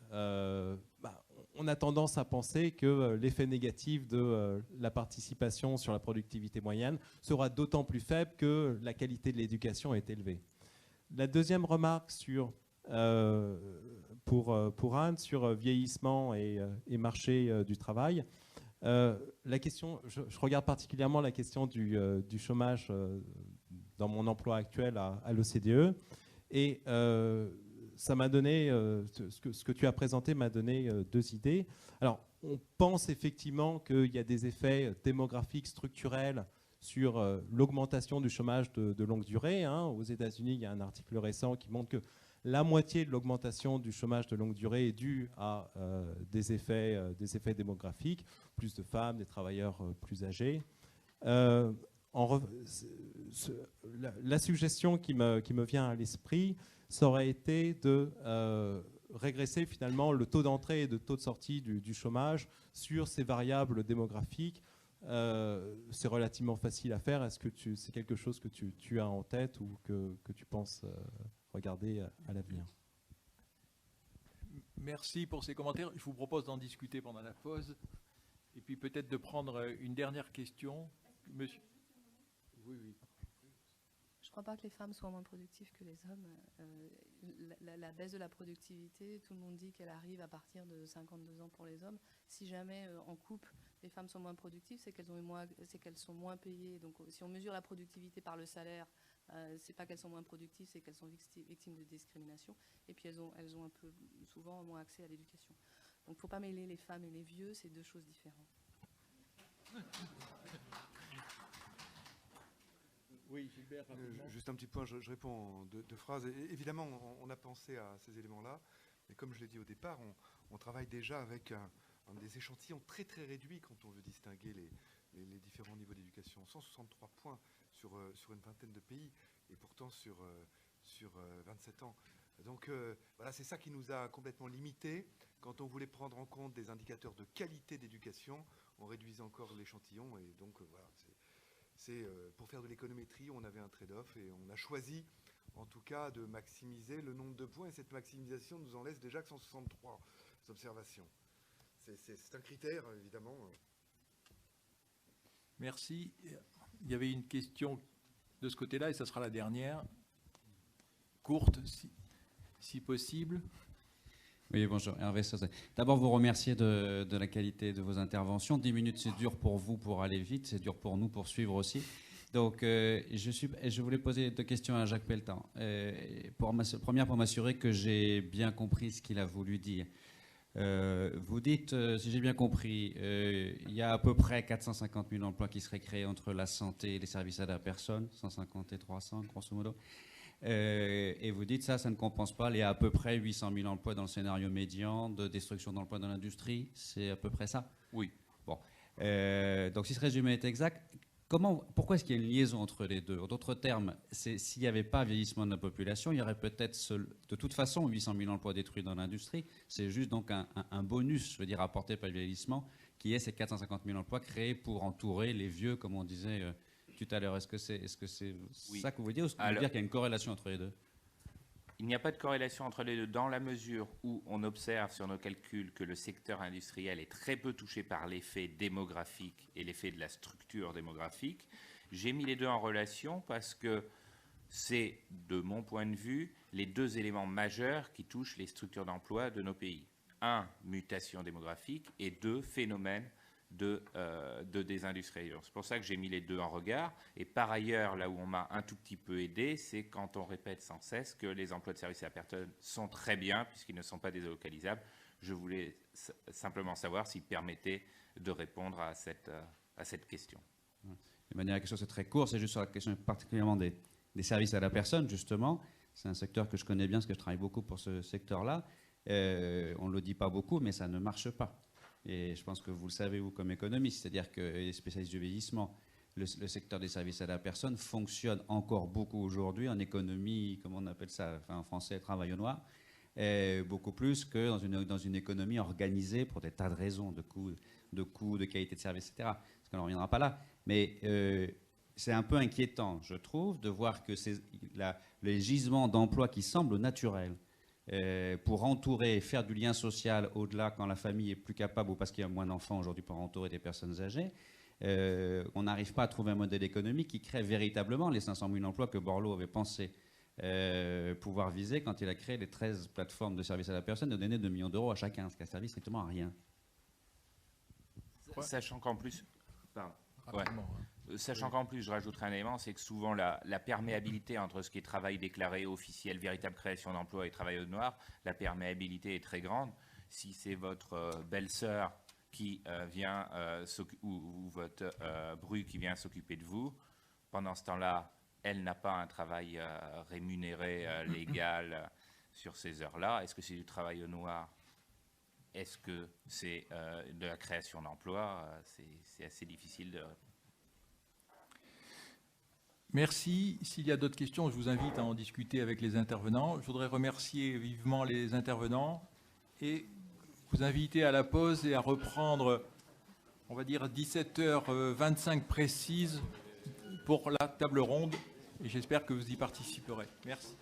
on a tendance à penser que l'effet négatif de la participation sur la productivité moyenne sera d'autant plus faible que la qualité de l'éducation est élevée. La deuxième remarque pour Anne sur vieillissement et marché du travail, la question, je regarde particulièrement la question du chômage dans mon emploi actuel à l'OCDE et ça m'a donné, ce que tu as présenté m'a donné deux idées. Alors, on pense effectivement qu'il y a des effets démographiques structurels sur l'augmentation du chômage de longue durée. Hein. Aux États-Unis, il y a un article récent qui montre que la moitié de l'augmentation du chômage de longue durée est due à des effets démographiques, plus de femmes, des travailleurs plus âgés. La suggestion qui me vient à l'esprit, ça aurait été de régresser finalement le taux d'entrée et le taux de sortie du chômage sur ces variables démographiques. C'est relativement facile à faire. Est-ce que c'est quelque chose que tu as en tête ou que tu penses regarder à l'avenir? Merci pour ces commentaires. Je vous propose d'en discuter pendant la pause et puis peut-être de prendre une dernière question. Monsieur. Oui, oui. Je ne crois pas que les femmes soient moins productives que les hommes. La baisse de la productivité, tout le monde dit qu'elle arrive à partir de 52 ans pour les hommes. Si jamais en couple, les femmes sont moins productives, c'est qu'elles sont moins payées. Donc si on mesure la productivité par le salaire, c'est pas qu'elles sont moins productives, c'est qu'elles sont victimes de discrimination. Et puis elles ont un peu souvent moins accès à l'éducation. Donc il ne faut pas mêler les femmes et les vieux, c'est deux choses différentes. Oui, Gilbert, juste un petit point, je réponds en deux phrases. Et évidemment, on a pensé à ces éléments-là, mais comme je l'ai dit au départ, on travaille déjà avec des échantillons très très réduits quand on veut distinguer les différents niveaux d'éducation. 163 points sur une vingtaine de pays, et pourtant sur 27 ans. Donc voilà, c'est ça qui nous a complètement limités. Quand on voulait prendre en compte des indicateurs de qualité d'éducation, on réduisait encore l'échantillon, et donc voilà, pour faire de l'économétrie, on avait un trade-off et on a choisi, en tout cas, de maximiser le nombre de points. Et cette maximisation nous en laisse déjà que 163 observations. C'est un critère, évidemment. Merci. Il y avait une question de ce côté-là, et ça sera la dernière. Courte, si possible. Oui, bonjour, Hervé Sauzet. D'abord, vous remercier de la qualité de vos interventions. 10 minutes, c'est dur pour vous pour aller vite, c'est dur pour nous pour suivre aussi. Donc, je voulais poser deux questions à Jacques Pelletan. Première, pour m'assurer que j'ai bien compris ce qu'il a voulu dire. Vous dites, si j'ai bien compris, il y a à peu près 450 000 emplois qui seraient créés entre la santé et les services à la personne, 150 et 300, grosso modo. Et vous dites ça ne compense pas les à peu près 800 000 emplois dans le scénario médian de destruction d'emplois dans l'industrie. C'est à peu près ça? Oui. Bon. Donc si ce résumé est exact, pourquoi est-ce qu'il y a une liaison entre les deux? En d'autres termes, s'il n'y avait pas vieillissement de la population, il y aurait peut-être de toute façon 800 000 emplois détruits dans l'industrie. C'est juste donc un bonus, je veux dire, apporté par le vieillissement, qui est ces 450 000 emplois créés pour entourer les vieux, comme on disait tout à l'heure. Est-ce que c'est oui. Ça que vous voulez dire, ou est-ce que vous voulez dire qu'il y a une corrélation entre les deux? Il n'y a pas de corrélation entre les deux dans la mesure où on observe sur nos calculs que le secteur industriel est très peu touché par l'effet démographique et l'effet de la structure démographique. J'ai mis les deux en relation parce que c'est, de mon point de vue, les deux éléments majeurs qui touchent les structures d'emploi de nos pays. Un, mutation démographique, et deux, phénomène de désindustrialisation. C'est pour ça que j'ai mis les deux en regard. Et par ailleurs, là où on m'a un tout petit peu aidé, c'est quand on répète sans cesse que les emplois de service à la personne sont très bien puisqu'ils ne sont pas délocalisables. Je voulais simplement savoir s'ils permettaient de répondre à cette question. De manière à quelque chose de très court, c'est juste sur la question particulièrement des services à la personne, justement. C'est un secteur que je connais bien parce que je travaille beaucoup pour ce secteur-là. On ne le dit pas beaucoup, mais ça ne marche pas. Et je pense que vous le savez, vous, comme économiste, c'est-à-dire que les spécialistes du vieillissement, le secteur des services à la personne fonctionne encore beaucoup aujourd'hui en économie, comme on appelle ça, enfin, en français, travail au noir, beaucoup plus que dans une économie organisée pour des tas de raisons, de coûts, de qualité de service, etc. Parce qu'on n'en reviendra pas là. Mais c'est un peu inquiétant, je trouve, de voir que les gisements d'emplois qui semblent naturels, pour entourer et faire du lien social au-delà quand la famille est plus capable ou parce qu'il y a moins d'enfants aujourd'hui pour entourer des personnes âgées, on n'arrive pas à trouver un modèle économique qui crée véritablement les 500 000 emplois que Borloo avait pensé pouvoir viser quand il a créé les 13 plateformes de services à la personne de donner 2 millions d'euros à chacun, ce qui a servi strictement à rien. Sachant qu'en plus... Pardon. Ouais. Sachant qu'en plus, je rajouterai un élément, c'est que souvent la perméabilité entre ce qui est travail déclaré officiel, véritable création d'emploi et travail au noir, la perméabilité est très grande. Si c'est votre belle-sœur qui vient, ou votre bru qui vient s'occuper de vous. Pendant ce temps-là, elle n'a pas un travail rémunéré légal sur ces heures-là. Est-ce que c'est du travail au noir? Est-ce que c'est de la création d'emplois? C'est assez difficile de... Merci. S'il y a d'autres questions, je vous invite à en discuter avec les intervenants. Je voudrais remercier vivement les intervenants et vous inviter à la pause et à reprendre, on va dire, 17h25 précise pour la table ronde. Et j'espère que vous y participerez. Merci.